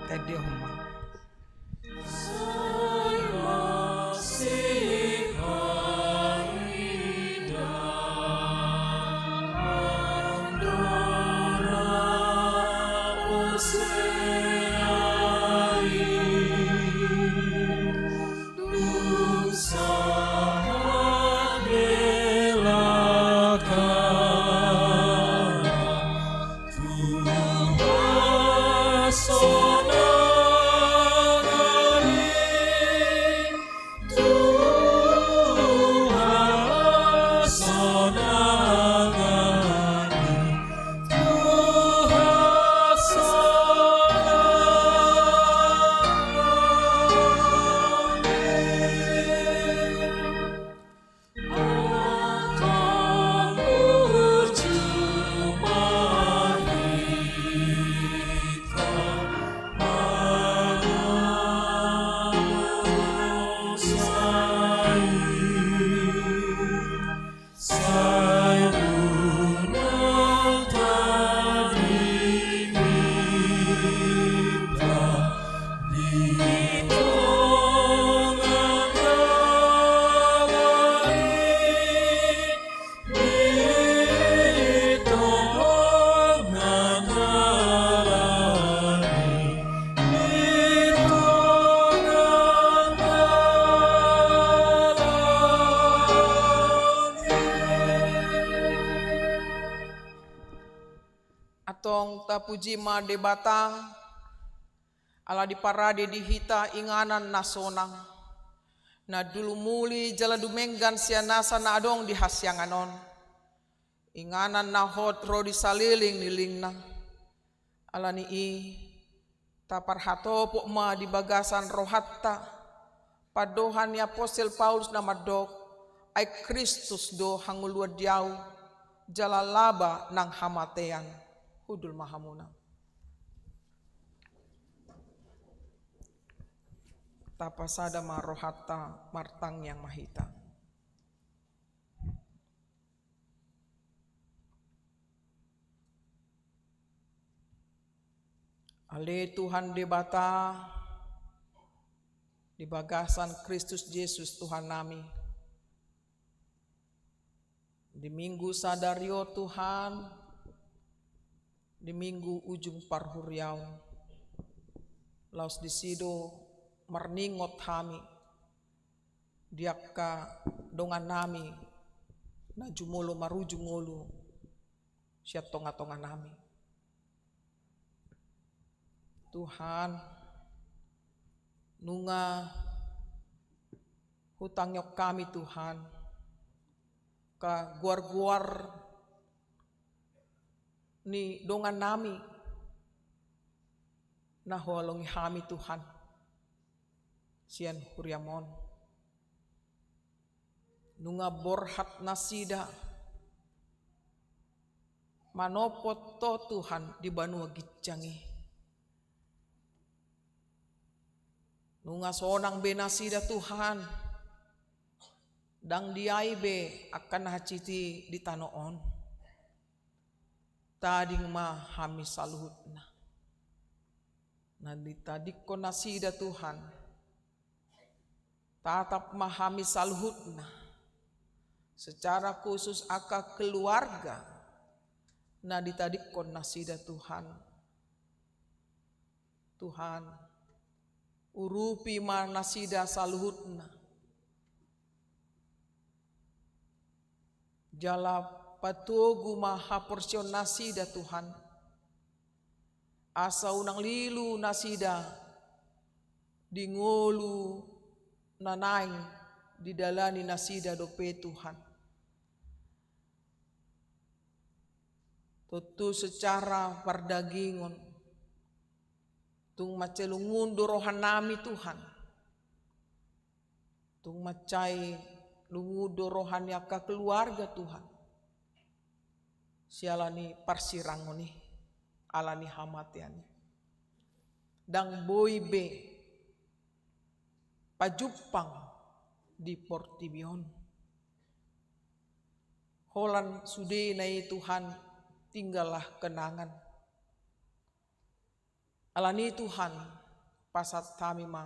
Tadi huma. Atong tapuji ma debata ala diparade dihita inganan nasonang na dulu muli jala dumenggan sia nasa na adong dihasyanganon inganan na hot rodi saliling nilingna ala ni taparhato po ma di bagasan rohatta padohan ni Apostel Paulus na madok ay Kristus do hanguluad diaw jala laba ng hamatean. Hudul mahamuna. Tapasada marohata martang yang mahita. Ale Tuhan debata di bagasan Kristus Yesus Tuhan nami. Di minggu sadario Tuhan, di minggu ujung parhuriau, laos disido marningot hami, diakka dongan nami, na jumolo marujung ngolo siya tonga-tonga nami. Tuhan, nunga hutang yok kami Tuhan, ka guar-guar ni dongan nami, na holongi kami Tuhan, sian huriamon. Nunga borhat nasida, manopot to Tuhan di banua giccangi. Nunga sonang benasida Tuhan, dang diai be akan haciti di tanoon. Tading ma hami saluhutna. Nadi tadik ko nasida Tuhan, tatap ma hami saluhutna. Secara khusus aka keluarga, na ditadik ko nasida Tuhan. Tuhan, urupi ma nasida saluhutna. Jala patugu maha porsion nasida Tuhan. Asa unang lilu nasida di ngolu nanaing didalani nasida dope Tuhan. Tutu secara perdagingon tung macelungun rohan nami Tuhan, tung macai lungudo rohan yaka keluarga Tuhan, sialani parsirangoni alani hamatiani dang boibe pajupang di Portibion holan sude nai Tuhan, tinggallah kenangan. Alani Tuhan, pasat kami ma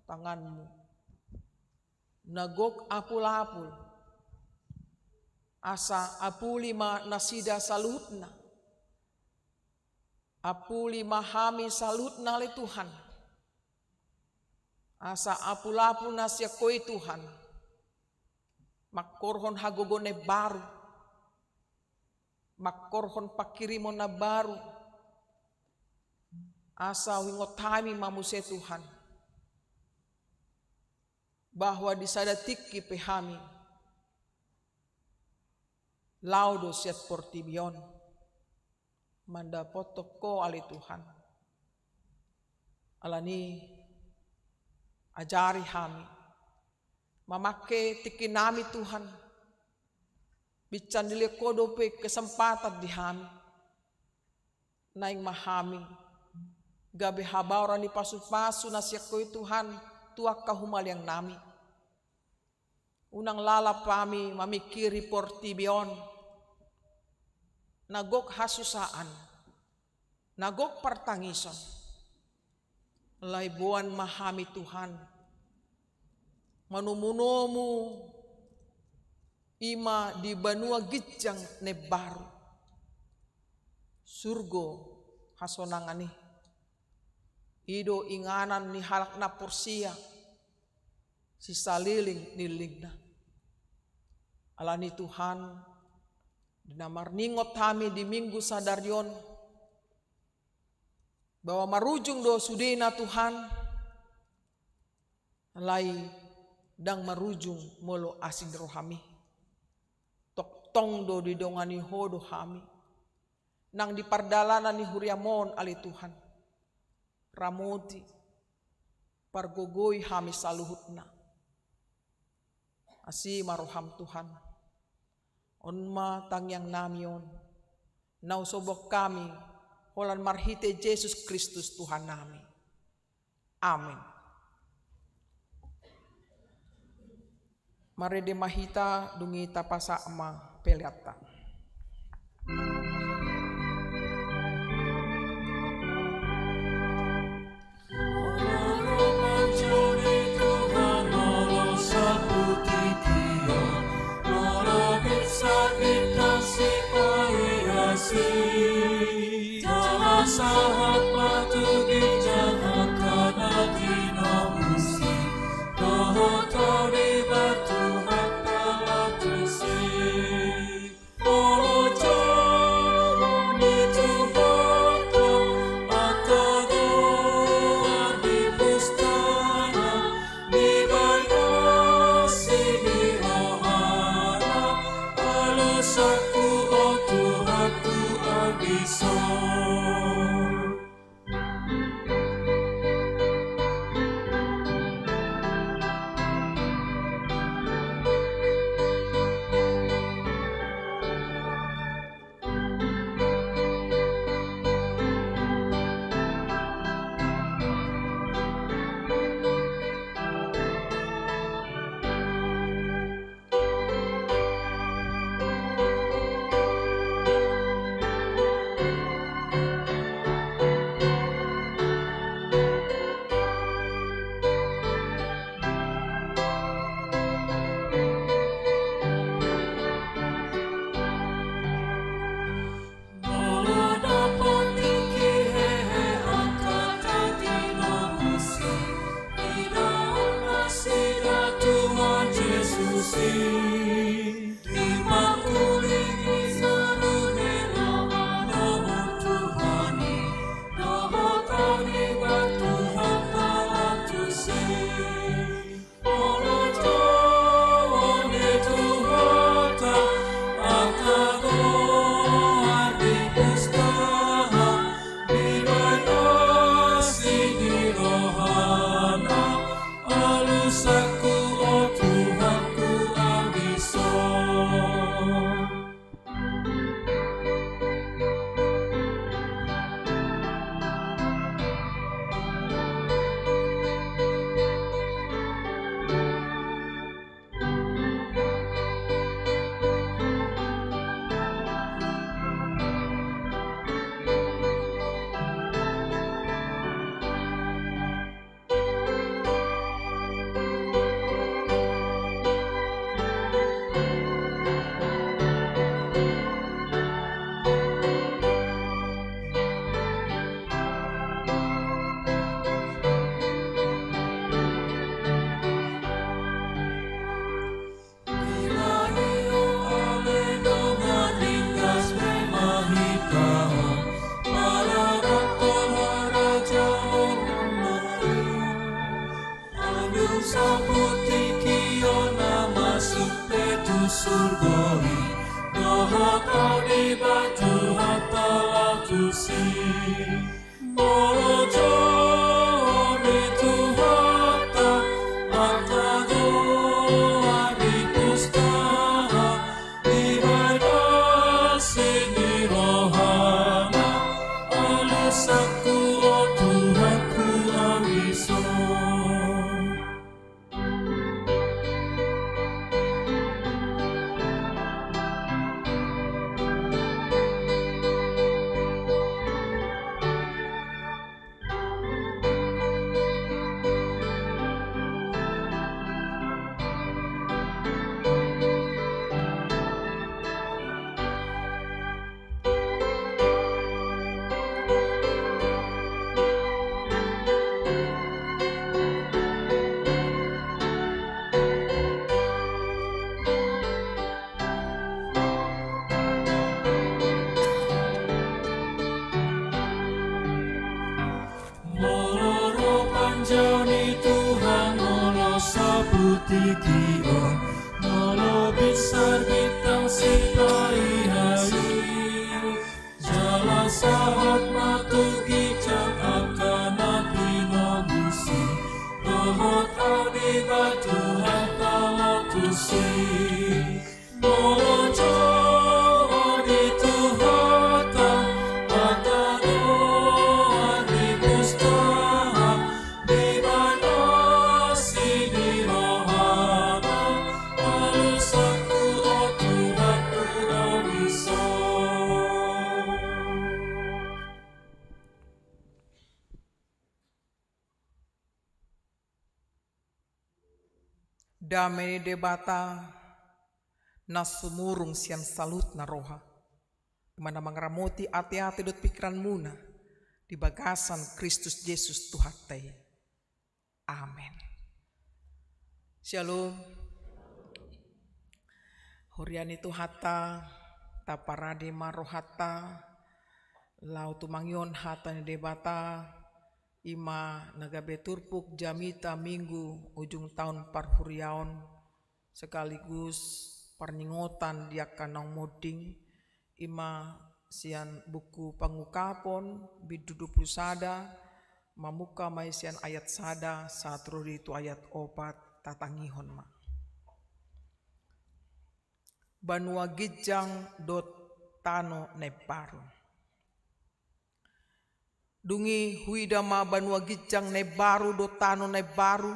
tanganmu. Nagok apul-apul. Asa apuli ma nasida salutna. Apuli mahami salutna le Tuhan. Asa apul-apul nasya koi Tuhan. Makorhon hagogone baru. Makorhon pakirimon na baru. Asa wingotami mamuse Tuhan. Bahwa disadatik pehami. Laudo siat Portibion. Manda potoko ali Tuhan. Alani ajari kami. Mamake tikinami Tuhan. Bican dili kodope kesempatan di kami. Naing mahami. Gabe habauran ni pasu-pasu nasyakoi Tuhan. Tuak kahumal yang nami. Unang lalap kami mamikiri Portibion. Nagok hasusaan. Nagok pertangisan. Laibuan mahami Tuhan. Manumunomu. Ima di banua gijang ne baru. Surgo hasonangani. Ido inganan ni halak na porsia. Sisa liling niligna. Alani Tuhan. Dinamar ningot kami di minggu sadaryon. Bahwa marujung do sudena Tuhan. Alai dang marujung molo asin rohami. Tok tong do didongani hodo kami. Nang di pardalanan ni huriamon ali Tuhan. Ramoti. Pargogoi kami saluhutna. Asi maroham Tuhan. Onma tangyang namion. Nausobok kami. Holan marhite Yesus Kristus Tuhan nami. Amin. Marede mahita dungi tapasa ama peliata. Sahat patugi jangan kana dino usi Doho tori batu hatalah tusi abiso. Damai debata na sumurung sian salut na roha. Mana mangramoti ati-ati dot pikiran muna di bagasan Kristus Yesus Tuhan teh. Amin. Shalom. Horian itu hata taparade marohata lau tumangyon hata ni debata ima nagabe turpuk jamita minggu ujung tahun parhuriaon sekaligus perningotan dia kanang moding ima sian buku pangukapon bidudupu sada mamuka mai sian ayat sada satru itu ayat opat tatangihon ma. Banua gijang dot tano nebaru. Dungi huidama banua gijang nebaru dot tano nebaru.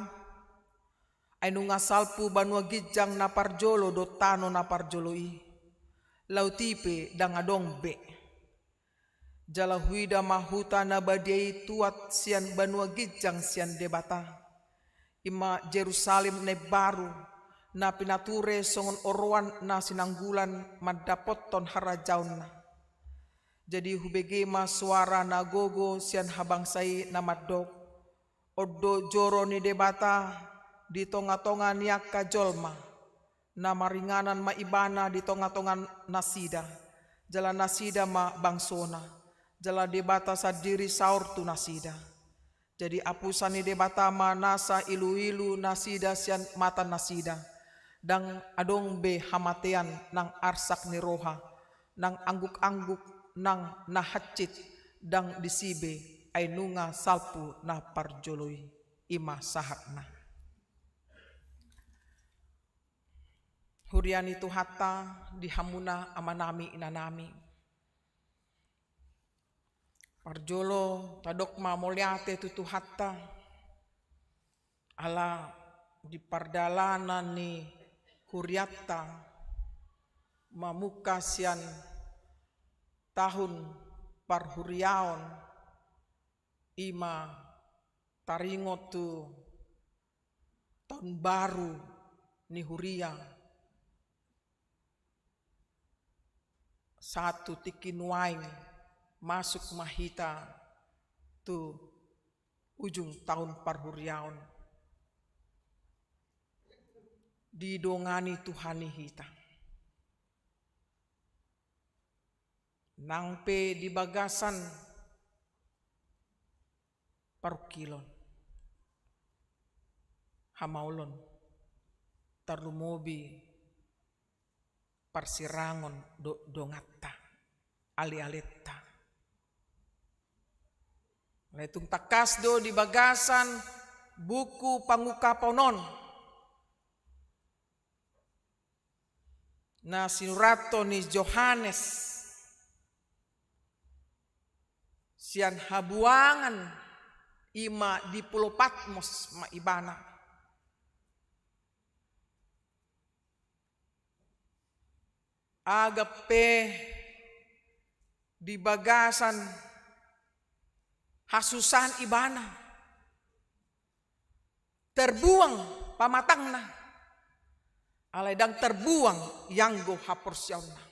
Ainu ngasalpu banua gijang naparjolo dot tano naparjoloi. Lautipe dangadong be. Jala huida mahuta nabadiai tuat sian banua gijang sian debata. Ima Jerusalem nebaru na pinature songon orwan na sinanggulan madapotton harajaun na. Jadi hubege ma suara nagogo sian habangsai na madok. Odo joro ni debata di tonga-tonga niak kajolma. Na maringanan ma ibana di tonga-tonga nasida. Jala nasida ma bangsona. Jala debata sadiri saur tu nasida. Jadi apusani debata ma nasa ilu-ilu nasida sian mata nasida. Dang adong be hamatean nang arsak ni roha. Nang angguk-angguk nang nahacit. Dang disibe ay nunga salpu na parjoloi. Ima sahatna. Huriani tu hatta dihamuna amanami inanami. Parjolo tadokma moliate tutu hatta ala di pardalanan ni Huriatta mamuka sian tahun parhuriaon ima taringot tu tahun baru ni Huria. Satu tikinuain masuk mahita tu ujung tahun parhuriaon. Didongani Tuhani hita. Nangpe di bagasan parukilon. Hamaulon. Tarlumobi parsirangon dongatta ali-aletta. Letung takas do di bagasan buku pangukaponon. Na sinurato ni Johannes sian habuangan ima di Pulau Patmos ma ibana. Agape di bagasan hasusan ibana terbuang pamatangna aledang terbuang yanggo haporsiauna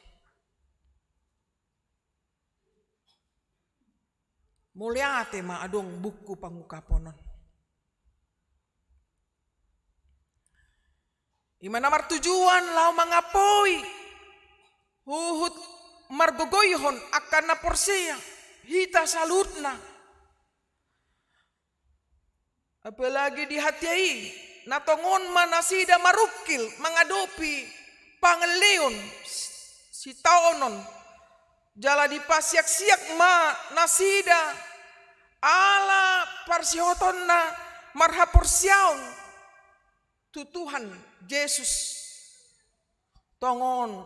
muliate ma adong buku pangukaponon imana martujuan lau mangapoi huhut margogoyhon akan na porsia hita salutna apalagi di hatiai natongon manasida marukil mengadopi pangeleon si taonon jala dipasiak-siak ma nasida ala parsihoton na marhaporsiaon tu Tuhan Yesus tongon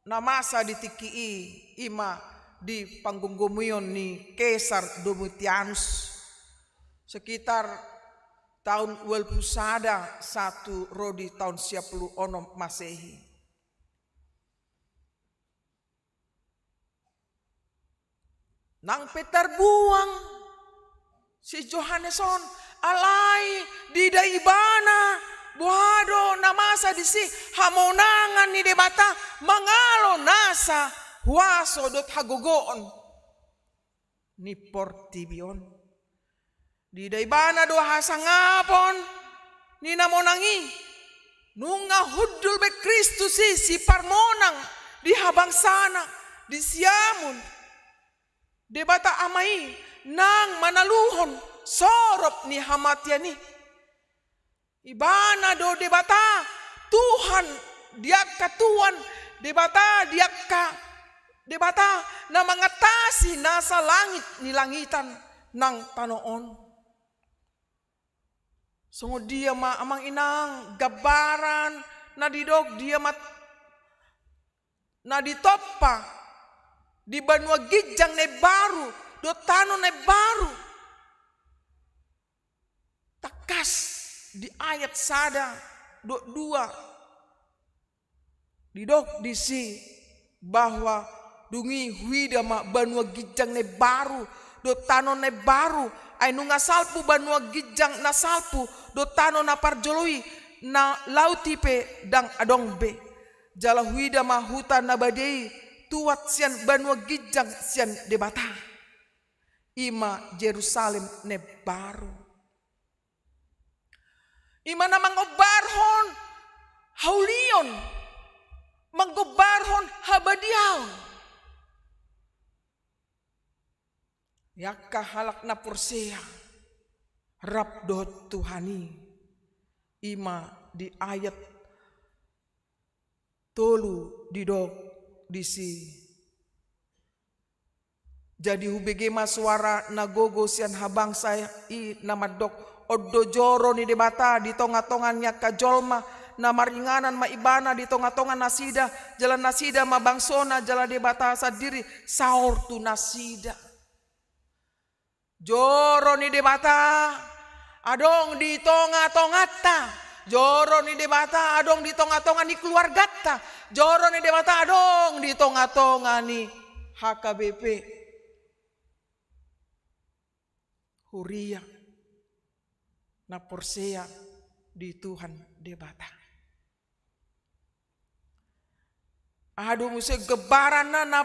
namasa ditikii ima di panggunggumion ni Kaisar Domitianus sekitar tahun 21 rodi tahun 10 Masehi. Nang peterbuang si Johanneson alai di daibana buado namasa disi hamonangan ni debata mangalo nasa huaso dot hagogoon ni portibion di daibana do hasangapon ni namonangi nunga hudul be Kristus si parmonang di habang sana di siamun debata amai nang manaluhon sorop ni hamatiani ibana do debata Tuhan diakka Tuhan debata diakka Debata na mangatasi nasa langit ni langitan ng tanoon. So dia amang inang gabaran na didog dia na ditoppa di banua gijang ne baru do tano ne baru. Takas di ayat sada do dua didog disi bahwa dungi huida ma banua gijang ne baru do tano ne baru ay nunga salpu banua gijang na salpu do tano na parjoloi na lautipe dang adong be jala huida ma hutan na badei tuat sian banua gijang sian debata ima Jerusalem ne baru ima na mangobarhon haulion manggobarhon habadiaw yakka halak na porsea rabdot Tuhani ima di ayat tolu didok disi jadi hubege suara nagogo sian habang saya i namadok oddo joro ni debata di tonga-tongannya kajolma na maringanan ma ibana di tonga-tongan nasida jalan nasida ma bangsona jalan debata sadiri saur tu nasida joro ni debata adong di tonga-tongata joro ni debata adong di tonga-tonga ni keluargata joro ni debata adong di tonga-tonga ni HKBP Huria na porsea di Tuhan debata aduh musuh gebaran na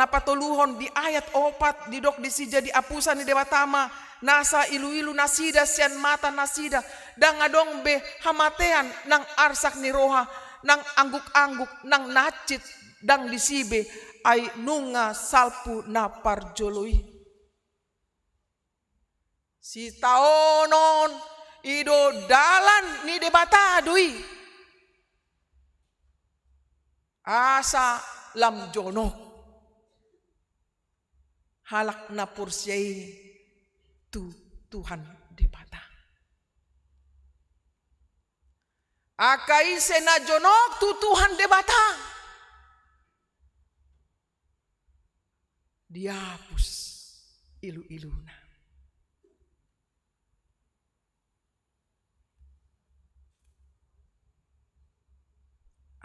patoluhon di ayat 4 didok disi jadi apusan di dewatama nasa ilu-ilu nasida sian mata nasida dang adong be hamatean nang arsak ni roha nang angguk-angguk nang nacit dang disibe ay nunga salpu na parjoloi si taonon ido dalan ni debata dui asa lam jono halak na porsiai tu Tuhan debata akai sena jonok tu Tuhan debata dihapus ilu-iluna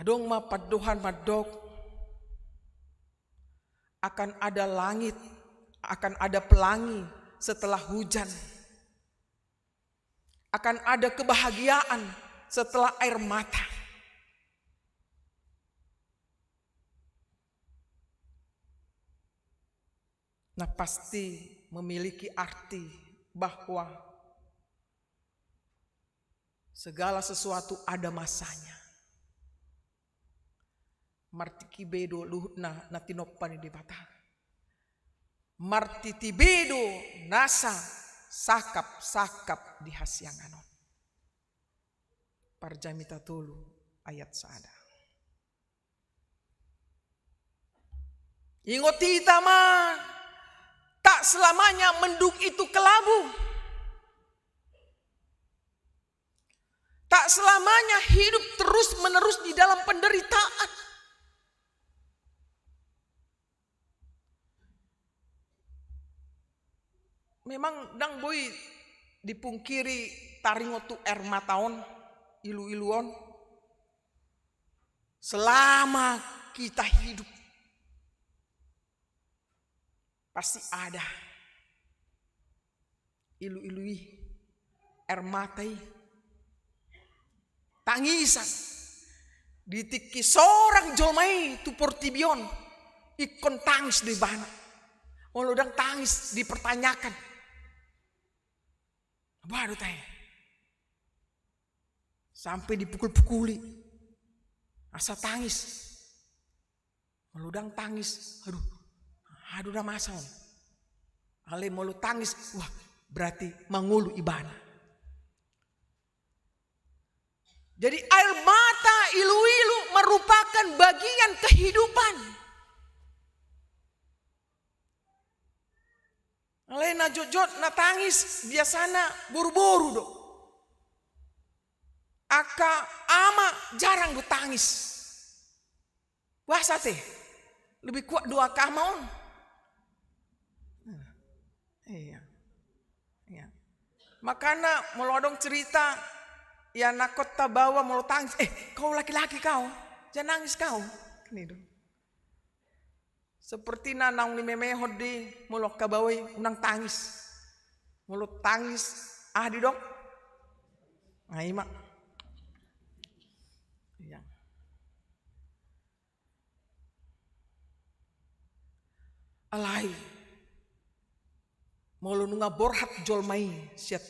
adong mapaduhan madok akan ada langit, akan ada pelangi setelah hujan. Akan ada kebahagiaan setelah air mata. Nah pasti memiliki arti bahwa segala sesuatu ada masanya. Marti bedo luhutna natinopani debata. Marti tibedo nasa sakap-sakap di hasyanganon. Parjamita tulu ayat sada. Ingoti tama tak selamanya mendung itu kelabu. Tak selamanya hidup terus menerus di dalam penderitaan. Memang dang boy dipungkiri taringotu ermataon ilu-iluon selama kita hidup pasti ada ilu-ilui ermatai tangisan ditiki seorang jolmai tu portibion ikon tangis di bana molodang tangis dipertanyakan baru tanya sampai dipukul-pukuli asa tangis meludang tangis aduh dah masal ale mulu tangis wah berarti mangulu ibana jadi air mata ilu-ilu merupakan bagian kehidupan. Lena jojot na tangis biasana buru-buru do. Aka ama jarang do tangis. Puasa teh lebih kuat doa kamaon. Iya. Iya. Makanya melodong cerita ya nakot bawa mau tangis. Kau laki-laki kau, jangan nangis kau. Ini dong. Seperti nanang ni memehod di mulok kabawai unang tangis. Mulut tangis di dok. Nah ima. Iya. Alai. Mulu nunga borhat jolmai siat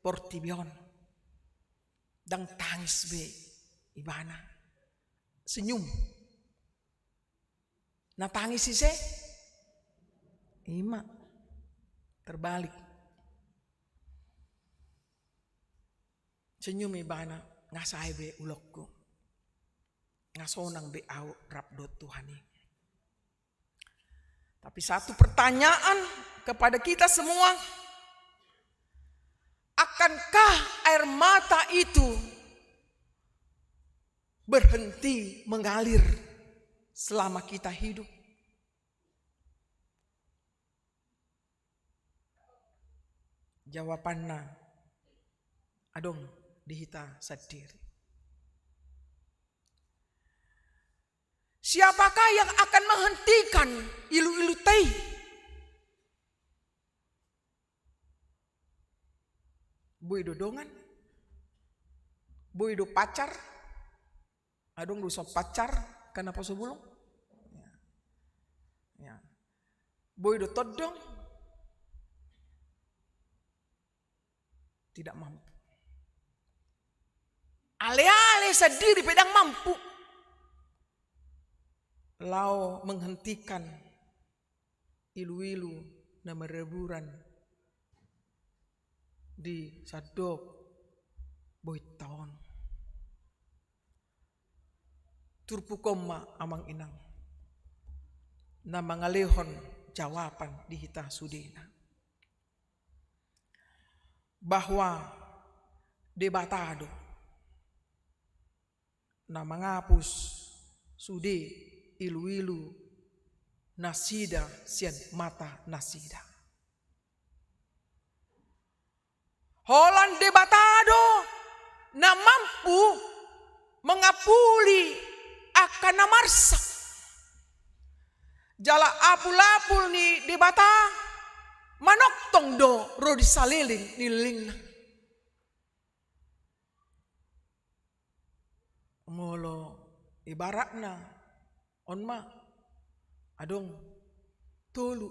portibion. Dang tangis be ibana. Senyum. Nah tangis sih se. Ima. Terbalik. Senyum ibana. Ngasai be ulokku. Ngasonang be au rabdot Tuhan ini. Tapi satu pertanyaan kepada kita semua. Akankah air mata itu berhenti mengalir selama kita hidup? Jawabannya adong dihita sendiri. Siapakah yang akan menghentikan ilu-ilu teh? Boy dodongan? Boy do pacar? Adong do so pacar? Kenapa sebelum? Ya. Boy do todong? Tidak mampu. Ale-ale sendiri pedang mampu. Lau menghentikan ilu-ilu na mereburan di sadok boy taon. Turpu koma amang inang na mangalehon jawaban di hita sudena. Bahwa debatado na mangapus sude ilu-ilu nasida sian mata nasida. Holan debatado na mampu mengapuli akan namarsak. Jala apul-apul ni debata manoktong do rodi saliling niling. Molo ibaratna onma adong tulu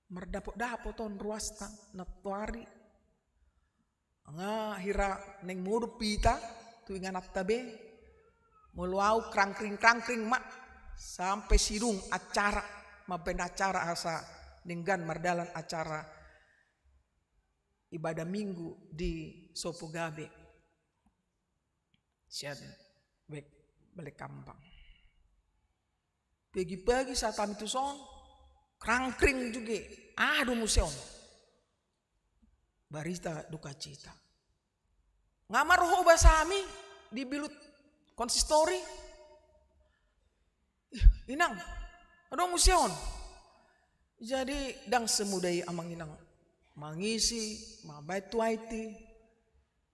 merdapot-dapot ton ruasta natuari nga hira neng murup pita tuingan tabe muluau krangkring mak sampai sirung acara maben acara asa ninggan mardalan acara ibadah minggu di Sopogabe sian balik kampang. Pagi-pagi saat kami tu son, krangkring juga, aduh museum. Barista duka cita. Ngamar ho basami di bilut konsistori. Inang, aduh museum. Jadi dang semudai amang inang mangisi, mabait tuaiti,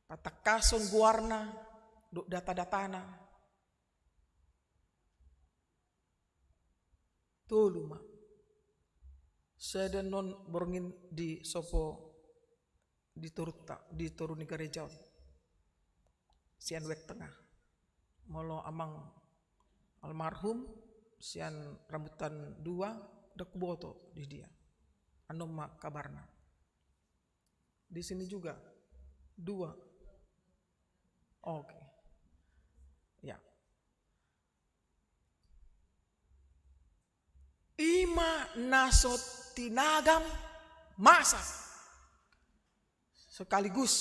patakason guarna, duk data-datana. Tulu ma. Seden non borngin di sopo di turun di gereja. Sian wek tengah. Molo amang almarhum sian rambutan 2 dak boto di dia. Anu ma kabarna. Di sini juga 2. Oke. Ya. Ima nasot tinagam masa sekaligus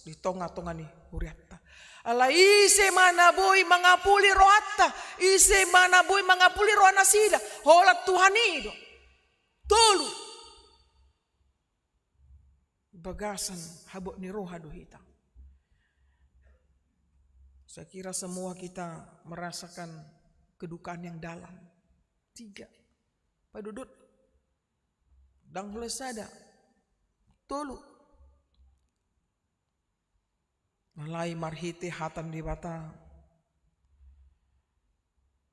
di tonga-tonga nih huriatta. Ala ise mana boy mangapuli roata, ise mana boy mangapuli roana sida, hola Tuhan ido. Tolu. Bagasan habok ni roh hadu hitang. Saya kira semua kita merasakan kedukaan yang dalam. 3. Padudut. Dang boleh sada. Tolu. Malai marhite hatan di bata.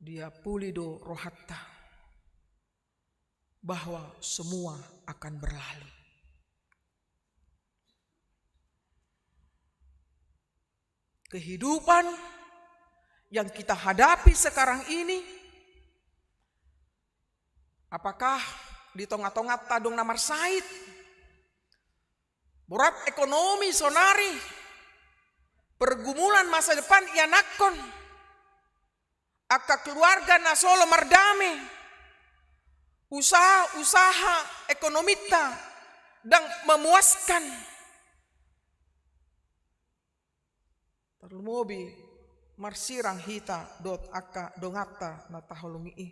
Dia puli do rohatta. Bahwa semua akan berlalu. Kehidupan yang kita hadapi sekarang ini, apakah di tengah-tengah tadung namar sait, berat ekonomi sonari, pergumulan masa depan ianakon, aka keluarga nasolo mardame, usaha ekonomita dan memuaskan. Terlumobi marsirang hita dot aka dongata na taholungi i.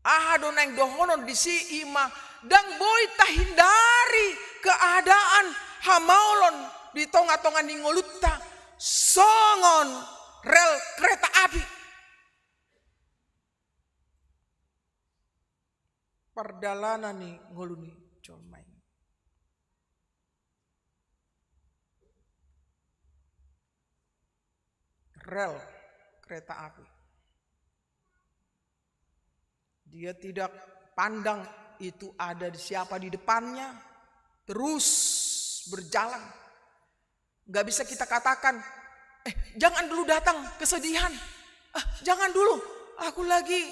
Aha doneng dohonon di si ima dang boy tahindari keadaan hamaulon di tonga-tonga ningolutta songon rel kereta api. Perdalanan nih ngoluni colmai. Rel kereta api. Dia tidak pandang itu ada siapa di depannya, terus berjalan. Gak bisa kita katakan, jangan dulu datang kesedihan. Jangan dulu, aku lagi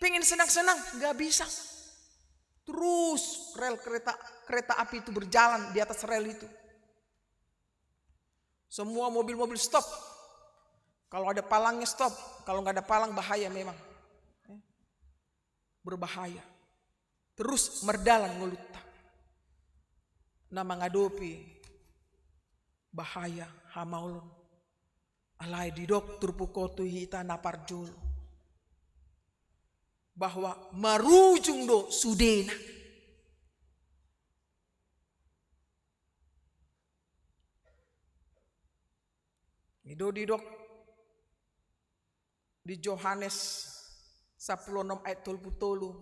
pengen senang-senang. Gak bisa. Terus rel kereta api itu berjalan di atas rel itu. Semua mobil-mobil stop. Kalau ada palangnya stop, kalau nggak ada palang bahaya memang. Berbahaya. Terus merdalan ngulutta. Nama ngadopi bahaya hamaulun. Alai di dokter pukotu hita naparjul. Bahwa marujung do sudena. Didok di Yohanes 10:6 ayat 30.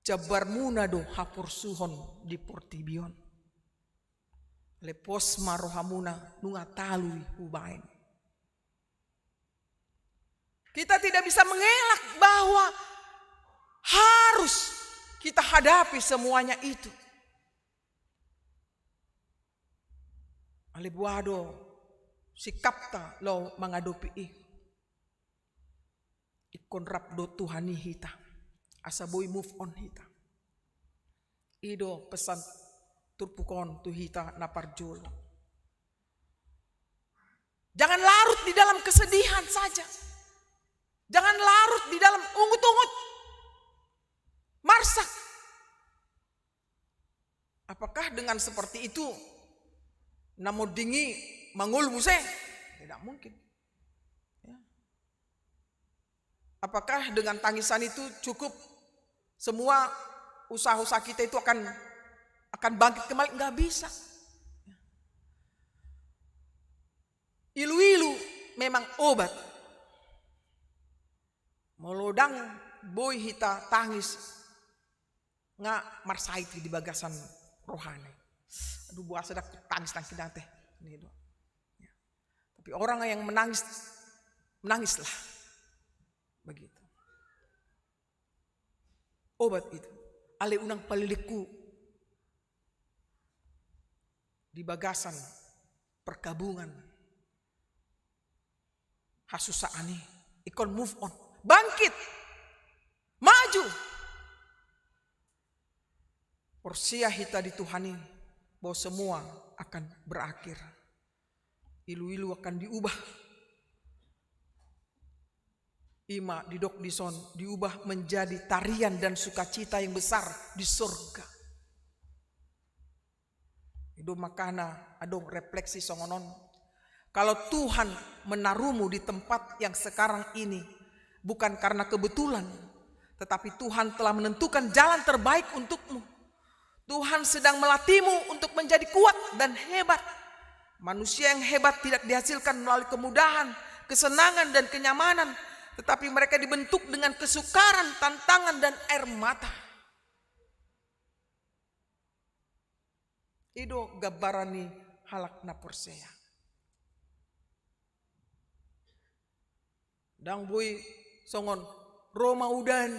Jabar munado hapur suhon di portibion. Lepos marohamuna nunga talui hubain. Kita tidak bisa mengelak bahwa harus kita hadapi semuanya itu. Alibuado sikapta lo mengadopi ikon rap do Tuhani hita asaboy move on hita ido pesan turpukon tu hita naparjul. Jangan larut di dalam kesedihan saja, jangan larut di dalam ungut-ungut marsak. Apakah dengan seperti itu namun dingi mangul buse? Tidak mungkin. Ya. Apakah dengan tangisan itu cukup semua usaha-usaha kita itu akan bangkit kembali? Enggak bisa. Ilu-ilu memang obat. Molodang boy hita tangis nga marsait di bagasan rohani. Aduh buah sedap tangis teh. Ini doang. Ya. Tapi orang yang menangislah. Begitu. Obat itu. Ale unang paliliku. Di bagasan perkabungan. Hasusaani. Ikon move on. Bangkit. Maju. Porsia hita dituhani. Bahwa semua akan berakhir. Ilu-ilu akan diubah. Ima didok dison diubah menjadi tarian dan sukacita yang besar di surga. Itu makana adong refleksi songonon. Kalau Tuhan menaruhmu di tempat yang sekarang ini bukan karena kebetulan, tetapi Tuhan telah menentukan jalan terbaik untukmu. Tuhan sedang melatihmu untuk menjadi kuat dan hebat. Manusia yang hebat tidak dihasilkan melalui kemudahan, kesenangan dan kenyamanan, tetapi mereka dibentuk dengan kesukaran, tantangan dan air mata. Itu gabarani halak na persea. Dang boy songon Roma udan,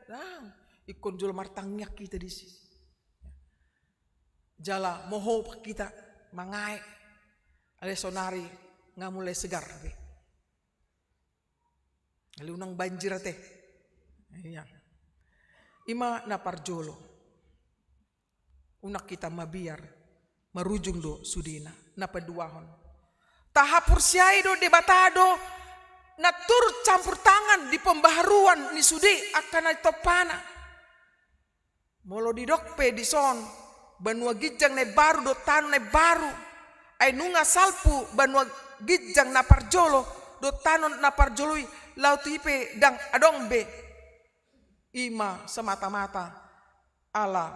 dang ikon jol martangyak kita di sini. Jala moho kita mangai, ale sonari nggak mulai segar. Ale unang banjir teh, iya. Ima napar jolo, unak kita mabiar, marujung do sudina, napa duahon. Tahapur siai do debatado, natur campur tangan di pembaharuan ni sudi akan topana. Molo di dokpe di son, banua gijang ne baru do tanu ne baru. Ai nunga salpu banua gijang napar jolo do tanu napar joloi laut ipe dang adong be. Ima semata-mata ala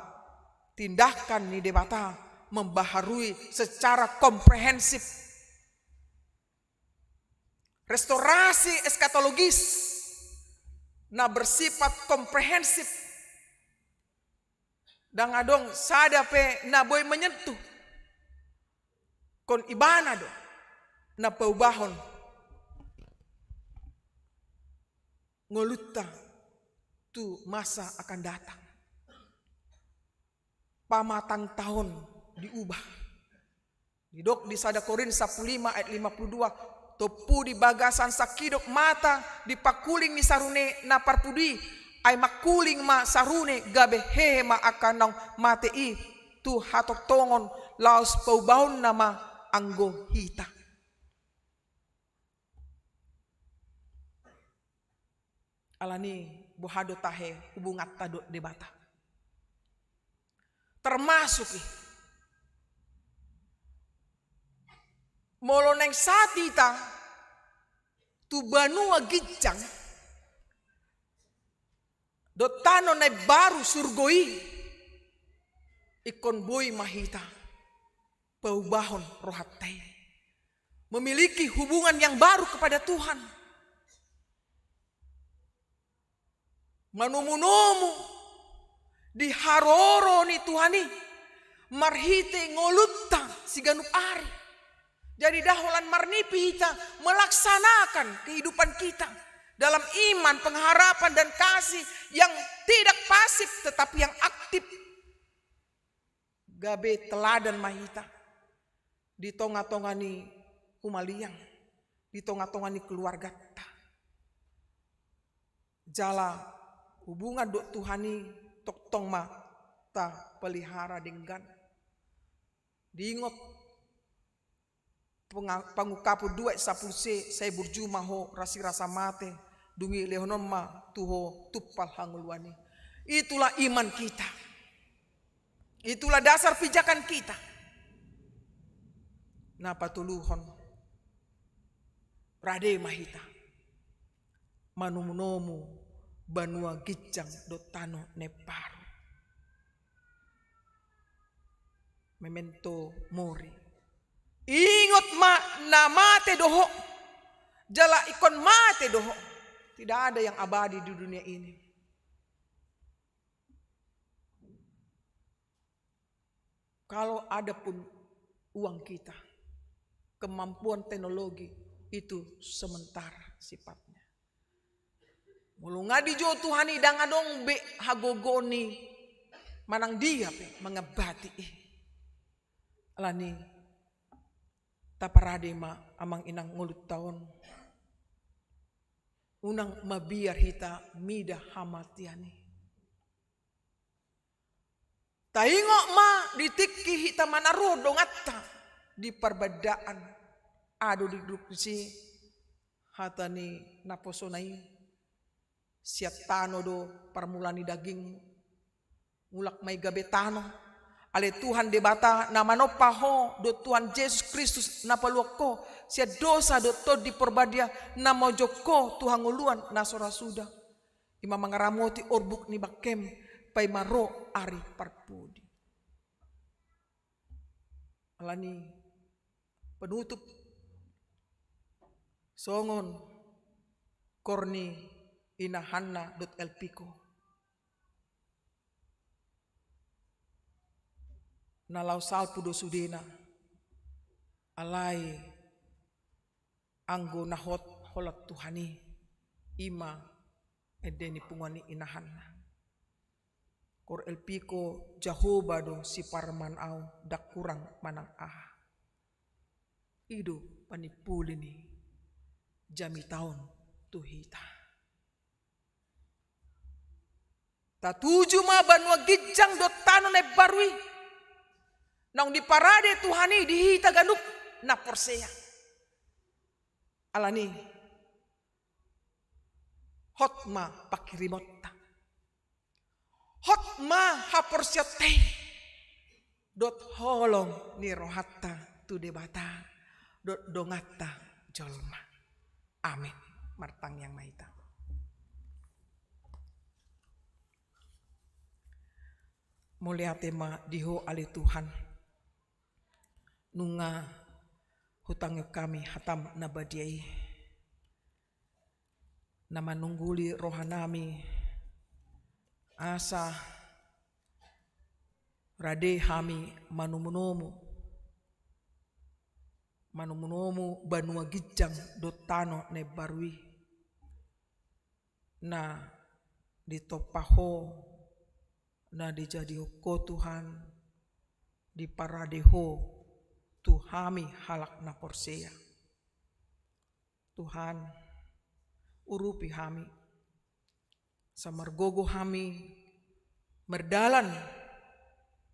tindakan ni debata membaharui secara komprehensif. Restorasi eskatologis na bersifat komprehensif. Dan adong sada pe na boy menyentuh kon ibana do na paubahon ngolutta tu masa akan datang. Pamatang tahun diubah. Didok di sada Korin 15 ayat 52, topu di bagasan sakidok mata dipakuling ni sarune na parpudi ay makuling ma sarune gabe hehe ma akanang matei tu hatok tongon laos paubahon nama anggo hita. Alani buhado tahe hubungat tado debata. Termasuk molo neng satita tu banua gijang dotano na baru surgoi ikon boy mahita paubahon rohatai memiliki hubungan yang baru kepada Tuhan. Manumunumu di haroro ni Tuhani marhite ngolutta siganup ari. Jadi daholan marnipi kita melaksanakan kehidupan kita dalam iman, pengharapan dan kasih yang tidak pasif tetapi yang aktif. Gabe teladan mahita di tonga-tongani kumaliang, di tonga-tongani keluarga ta. Jala hubungan do Tuhani tok tong ma ta pelihara denggan. Diingot pangukapu dua sapulse saya burjuma ho rasi rasa mate dungi lehonon ma tuho tupal hangulwani. Itulah iman kita. Itulah dasar pijakan kita. Napa tuluhon rade mahita manumunomu banua gijang dotano neparu. Memento mori. Ingot ma na mate doho. Jala ikon mate doho. Tidak ada yang abadi di dunia ini. Kalau ada pun uang kita, kemampuan teknologi itu sementara sifatnya. Mulunga di jo Tuhani dangadong be hagogoni manang dia pe mengebati alani taparade ma amang inang ngulut taon unang mabiar hita mida hamatiani. Taingo ma ditiki hita manaro dongatta di perbedaan ado di dukusi hatani naposonai siat tano do parmulani daging mulak may gabe tano Ale Tuhan debata nama no paho do Tuhan Yesus Kristus na paluako sia dosa do to di perbadia nama joko Tuhan nguluan na sora sudah ima mangaramoti orbuk ni bakem pai maro ari parpudi. Alani penutup songon korni inahanna.lpko nalau salpu do sudena alai anggo nahot holat Tuhani ima edeni pungani inahanna kor elpiko Jahoba do si parman au dak kurang manang ido panipuli ni jami tahun tuhita tatuju ma banua gijang do tano ne barui nang di parade Tuhani dihita ganuk na porsea. Alani hotma pakirimota. Hotma haporsea teh dot holong ni rohatta tu debata dot dongata jolma. Amin. Martang yang maita. Mulia tema diho ali Tuhan. Nunga hutang kami hatam nabadiai nama nungguli rohanami asa rade hami manumunomu banua gijang dotano ne barui na ditopaho na dijadiho ko Tuhan di paradeho Tuhami halak na porsea. Tuhan urupi hami samargogo hami merdalan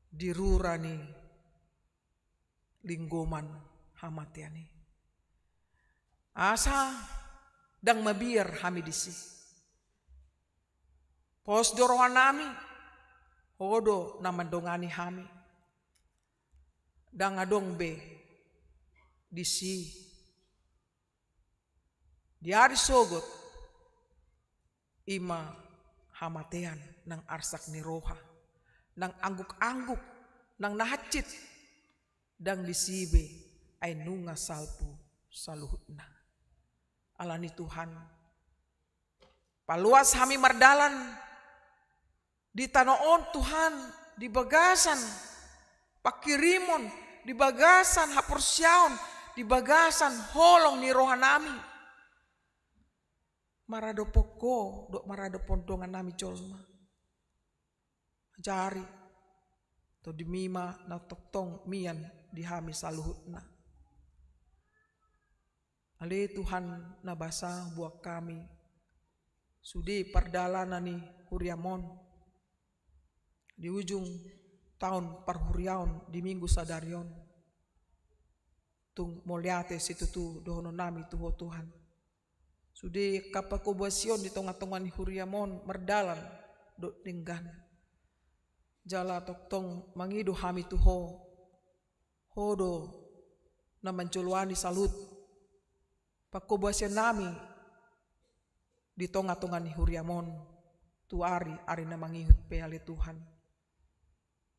dirurani linggoman hamatiani. Asa dang mabiar hami disi. Pos dorohanami hodo namandongani hami. Dang adong be disi diari sogot ima hamatean nang arsak ni roha nang angguk-angguk nang nahacit dang disibe ay nunga salpu saluhutna alani Tuhan paluas hami mardalan di tanoon Tuhan di bagasan pakirimon di bagasan haporsiaon di bagasan holong ni rohanami marado poko dok marado pondongan nami jolma jari to dimima na toktong mian di hami saluhutna ale Tuhan na basa buat kami sudi pardalanan ni huriamon di ujung tahun parhuriaon di minggu sadarion tung moliate situ tu dohono nami tuho Tuhan sudi kapakobasion di tengah-tengah ni huriamon merdalan do dinggan jala toktong mangido hami tuho hodo na manjolwani salut pakobasion nami di tengah-tengah ni huriamon tu ari na mangihut peale Tuhan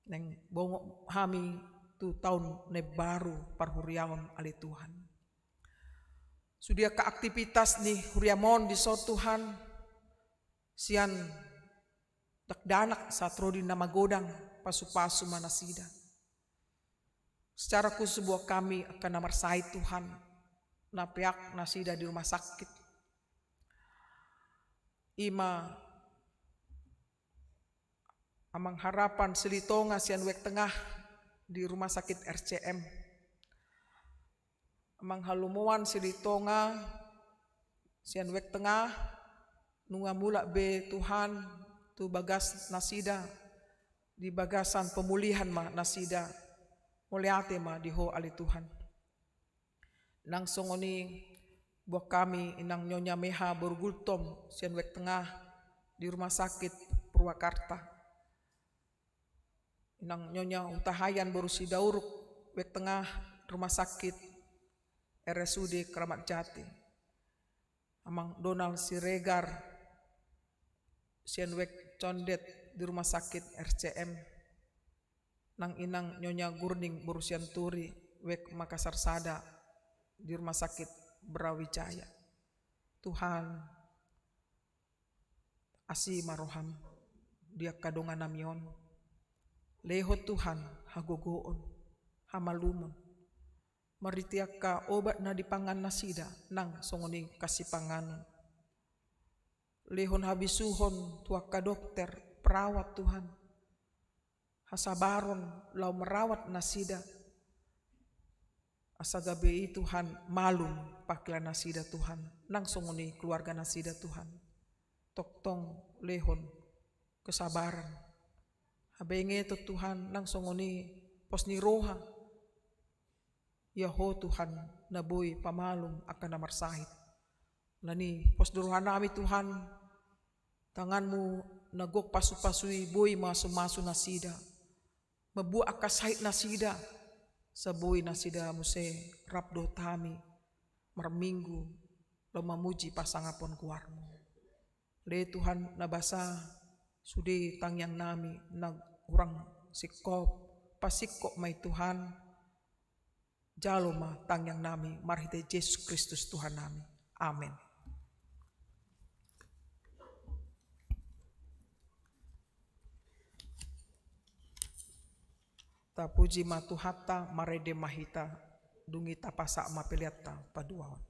neng bongo hami tu tahun ne baru parhuriaon ali Tuhan. Sudia ke aktivitas ni huriamon di so Tuhan sian dakdanak satrodi nama godang pasu-pasu manasida. Secara khusus buat kami akan namarsai Tuhan na pihak nasida di rumah sakit. Ima amang harapan selitonga sian wek tengah di rumah sakit RCM. Amang halumuan selitonga sian wek tengah nunga mula be Tuhan tu bagas nasida di bagasan pemulihan ma nasida muliate ma diho ali Tuhan. Nang songoni buat kami inang nyonya meha bergultom sian wek tengah di rumah sakit Purwakarta. inang Nyonya Utahayan Borusi Dauruk wek tengah rumah sakit RSUD Keramat Jati. Amang Donald Siregar sian wek condet di rumah sakit RCM. Nang inang Nyonya Gurning Borusian Turi wek Makassar Sada di rumah sakit Brawijaya. Tuhan asi maroham dia kadongan namion leho Tuhan hagogoon hamalumon maritiaka obat na dipangan nasida nang songoni kasih panganon lehon habisuhon tuaka dokter perawat Tuhan hasabaron lau merawat nasida asagabe Tuhan malum pakila nasida Tuhan nang songoni keluarga nasida Tuhan toktong lehon kesabaran habenge to Tuhan nang songoni posni roha Yaho Tuhan naboy pamalum akan namar sahid lani pos duruhan nami Tuhan tanganmu nagok pasu-pasui boy masu-masu nasida mabu akas sahid nasida saboy nasida muse rabdo tami marminggu lo mamuji pasangapon kuarmu le Tuhan nabasa sude tangyang nami nag urang sikop pasikop may Tuhan jaloma tangyang nami marhite Yesus Kristus Tuhan nami. Amin. Ta puji matuhata marede mahita dungi tapasa mapeliata paduawan.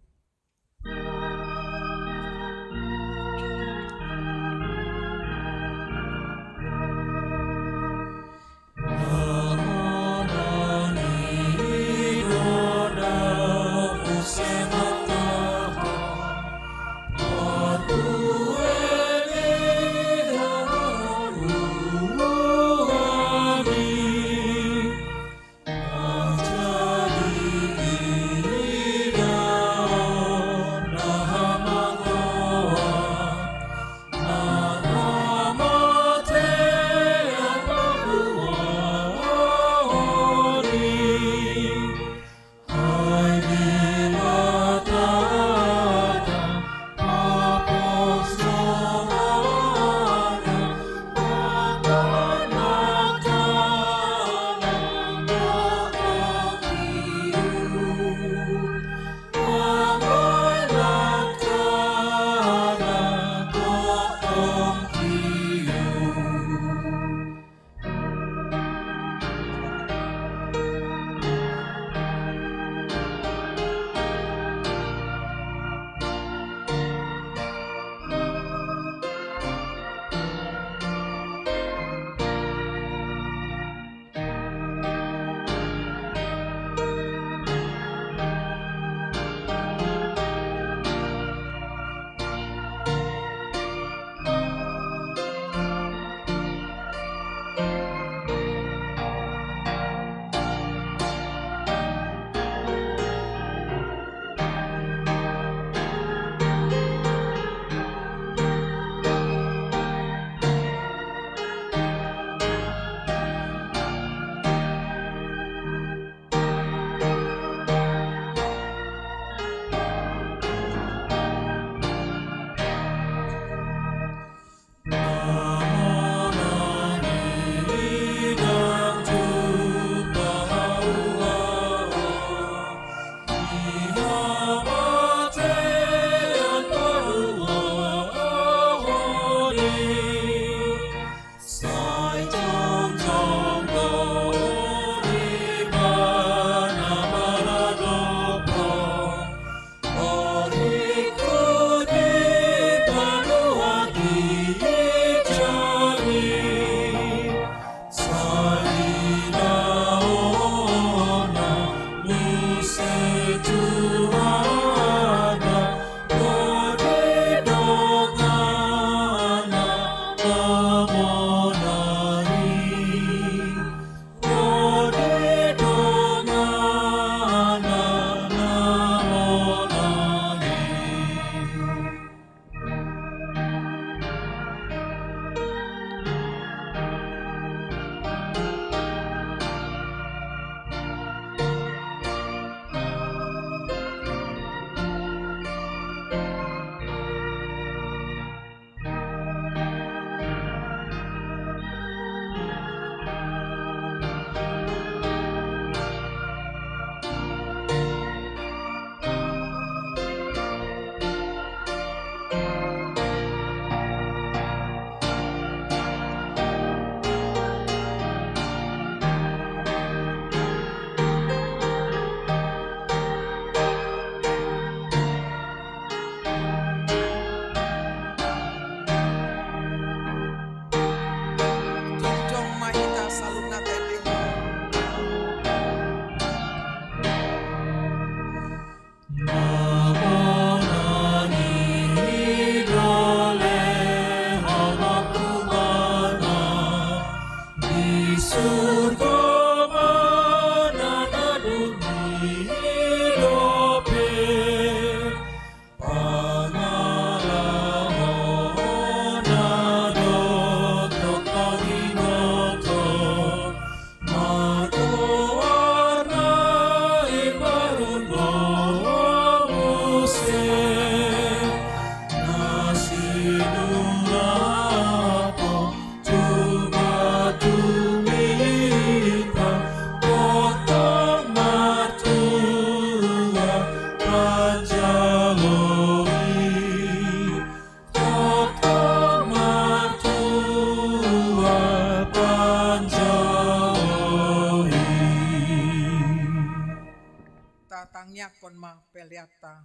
tangnyakon ma peliata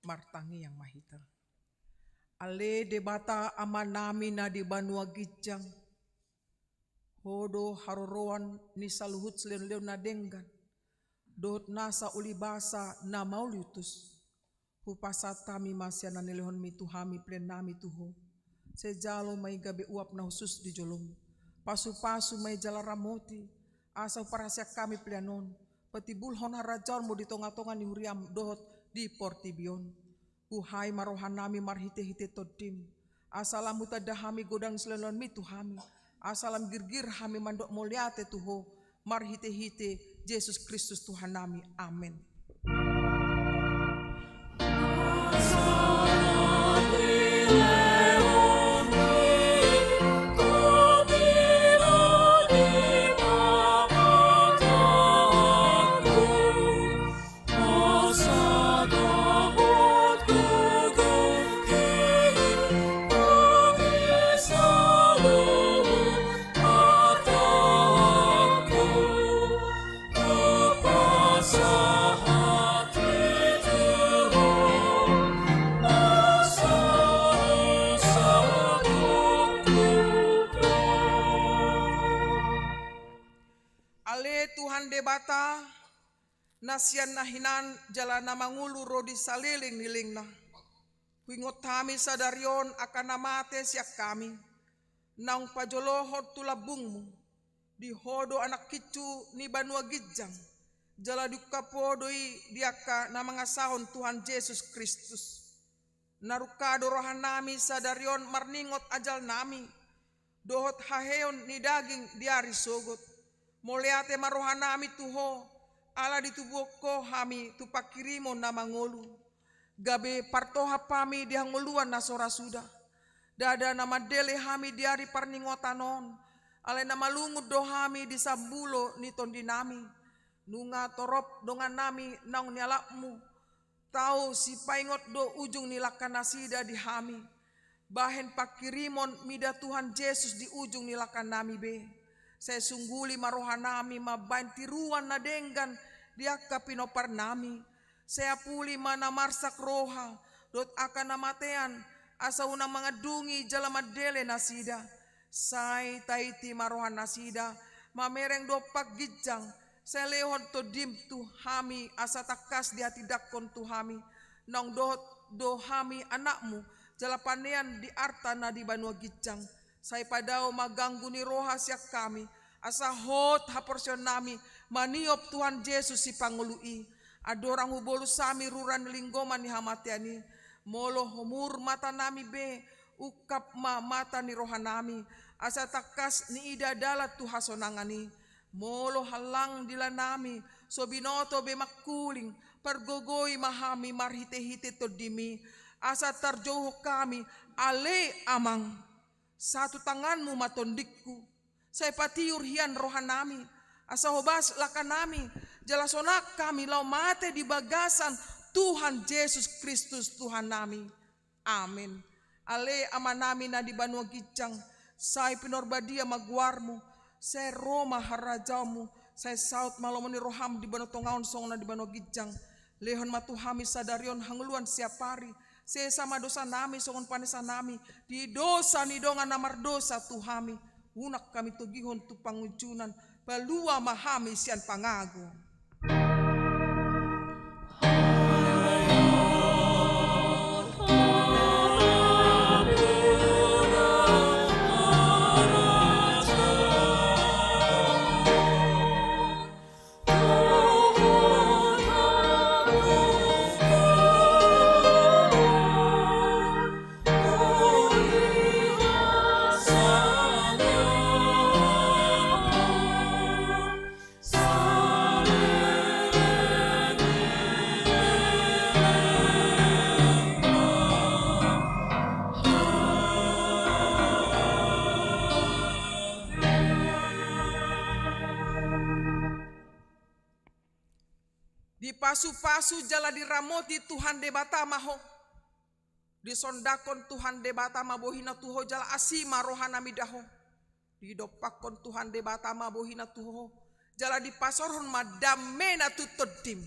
martangi yang mahita. Ale debata amanami na di Banua Gijang. Hodo haroroan ni saluhut seleu na denggan. Dot nasa ulibasa na mauliutus. Hupasata mi masya na nilehon mi tuhami plenami tuho. Sejalo may gabi uap na husus di jolong. Pasu-pasu may jala ramoti. Asa parasya kami plianon. Petibulhon harajaon mo di tonga-tonga ni huriam dohot di Portibion. Uhai marohan nami marhite-hite todim. Asalam mutadahami godang selelon mi tuhami. Asalam girgir hami mandok moliate tuho. Marhite-hite Yesus Kristus Tuhan nami. Amin. Debata nasian nahinan jalana mangulu rodi saliling nilingna. Wingot kami sadarion akan namate siak kami. Naung pajolohot tulabungmu. Di hodo anak kicu ni Banua Gijang. Jala dukapodoi diaka na mga sahon Tuhan Yesus Kristus. Narukado rohan nami sadarion marningot ajal nami. Dohot haheon ni daging diari sogot. Moleate marohan nami tuho, ala dituboko hami tupakirimo na mangolu. Gabe partoha pami dihanguluan na sora suda. Dada nama dele hami diari parningotanon. Ale nama lungud do hami di sambulo ni tondinami. Nunga torop dongan nami naung nialakmu. Tau si paingot do ujung nilakan nasida di hami. Bahen pakirimon mida Tuhan Yesus di ujung nilakan nami be. Saya sungguli marohan nami mabanti ruan na denggan diaka pinopar nami. Saya puli mana marsak roha dot akan namatean asa unang mga dungi jala madele nasida. Say taiti marohan nasida mamereng dopak gijang. Saya lehon to dimtu hami asa takas di hati dakon tu hami. Nong do hami anakmu jala panean di arta na di Banua Gijang. Saya padao maganggu ni roha siak kami. Asa hot haporsyon nami maniop Tuhan Yesus si pangului. Adorang hubolu sami ruran linggoman ni hamatiani. Molo humur mata nami be. Ukap mata ni roha nami. Asa takas ni ida dalat tu hasonangani. Molo halang dila nami. So binoto be makuling. Pergogoi mahami marhite-hite todimi. Asa tarjoho kami ale amang. Satu tanganmu matondikku. Saya patiur hian rohan nami. Asa hobas lakan nami. Jalasonak kami lau mate di bagasan Tuhan Yesus Kristus Tuhan nami. Amin. Ale aman nami na di Banua Gijang. Saya pinorbadia magwarmu. Saya Roma harajamu. Saya saut malomoni roham di Banua Tongaon songna di Banua Gijang. Lehon matuhami sadarion hanguluan siapari. Saya sama dosa nami songon panesa nami. Di dosa ni dongan namar dosa tuhami. Unak kami tugihon tu pangujunan. Balua mahami sian pangago. Di pasu-pasu jala diramoti Tuhan debata maho. Di sondakon Tuhan debata mabohina tuho jala asima rohana midaho. Di dopakon Tuhan debata mabohina tuho. Jala di pasorhon madamena tutodim.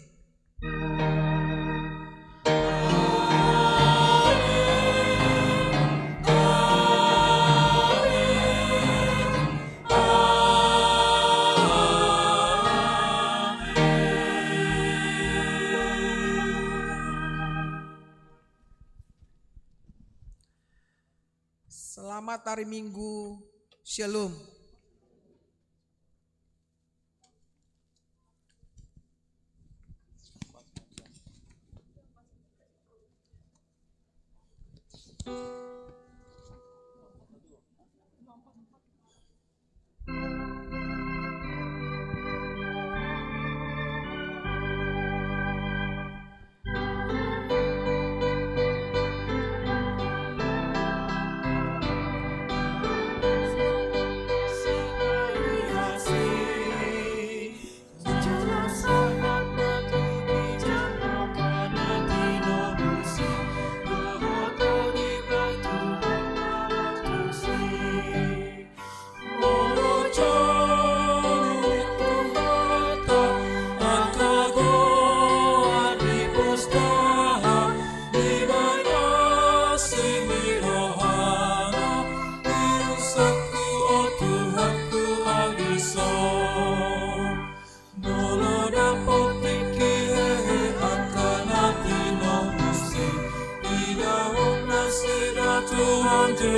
Selamat hari Minggu. Shalom.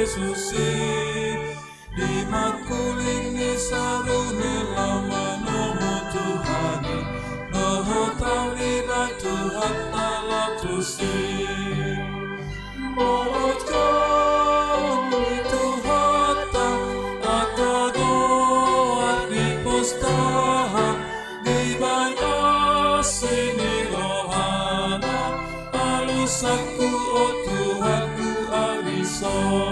Yesus di makuling saruni lama nomo Tuhani noho tauni bai Tuhan Allah tusi molotko Tuhata atago ani postaha di bai asini rohana alusaku o Tuhanku alison.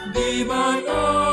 Di mana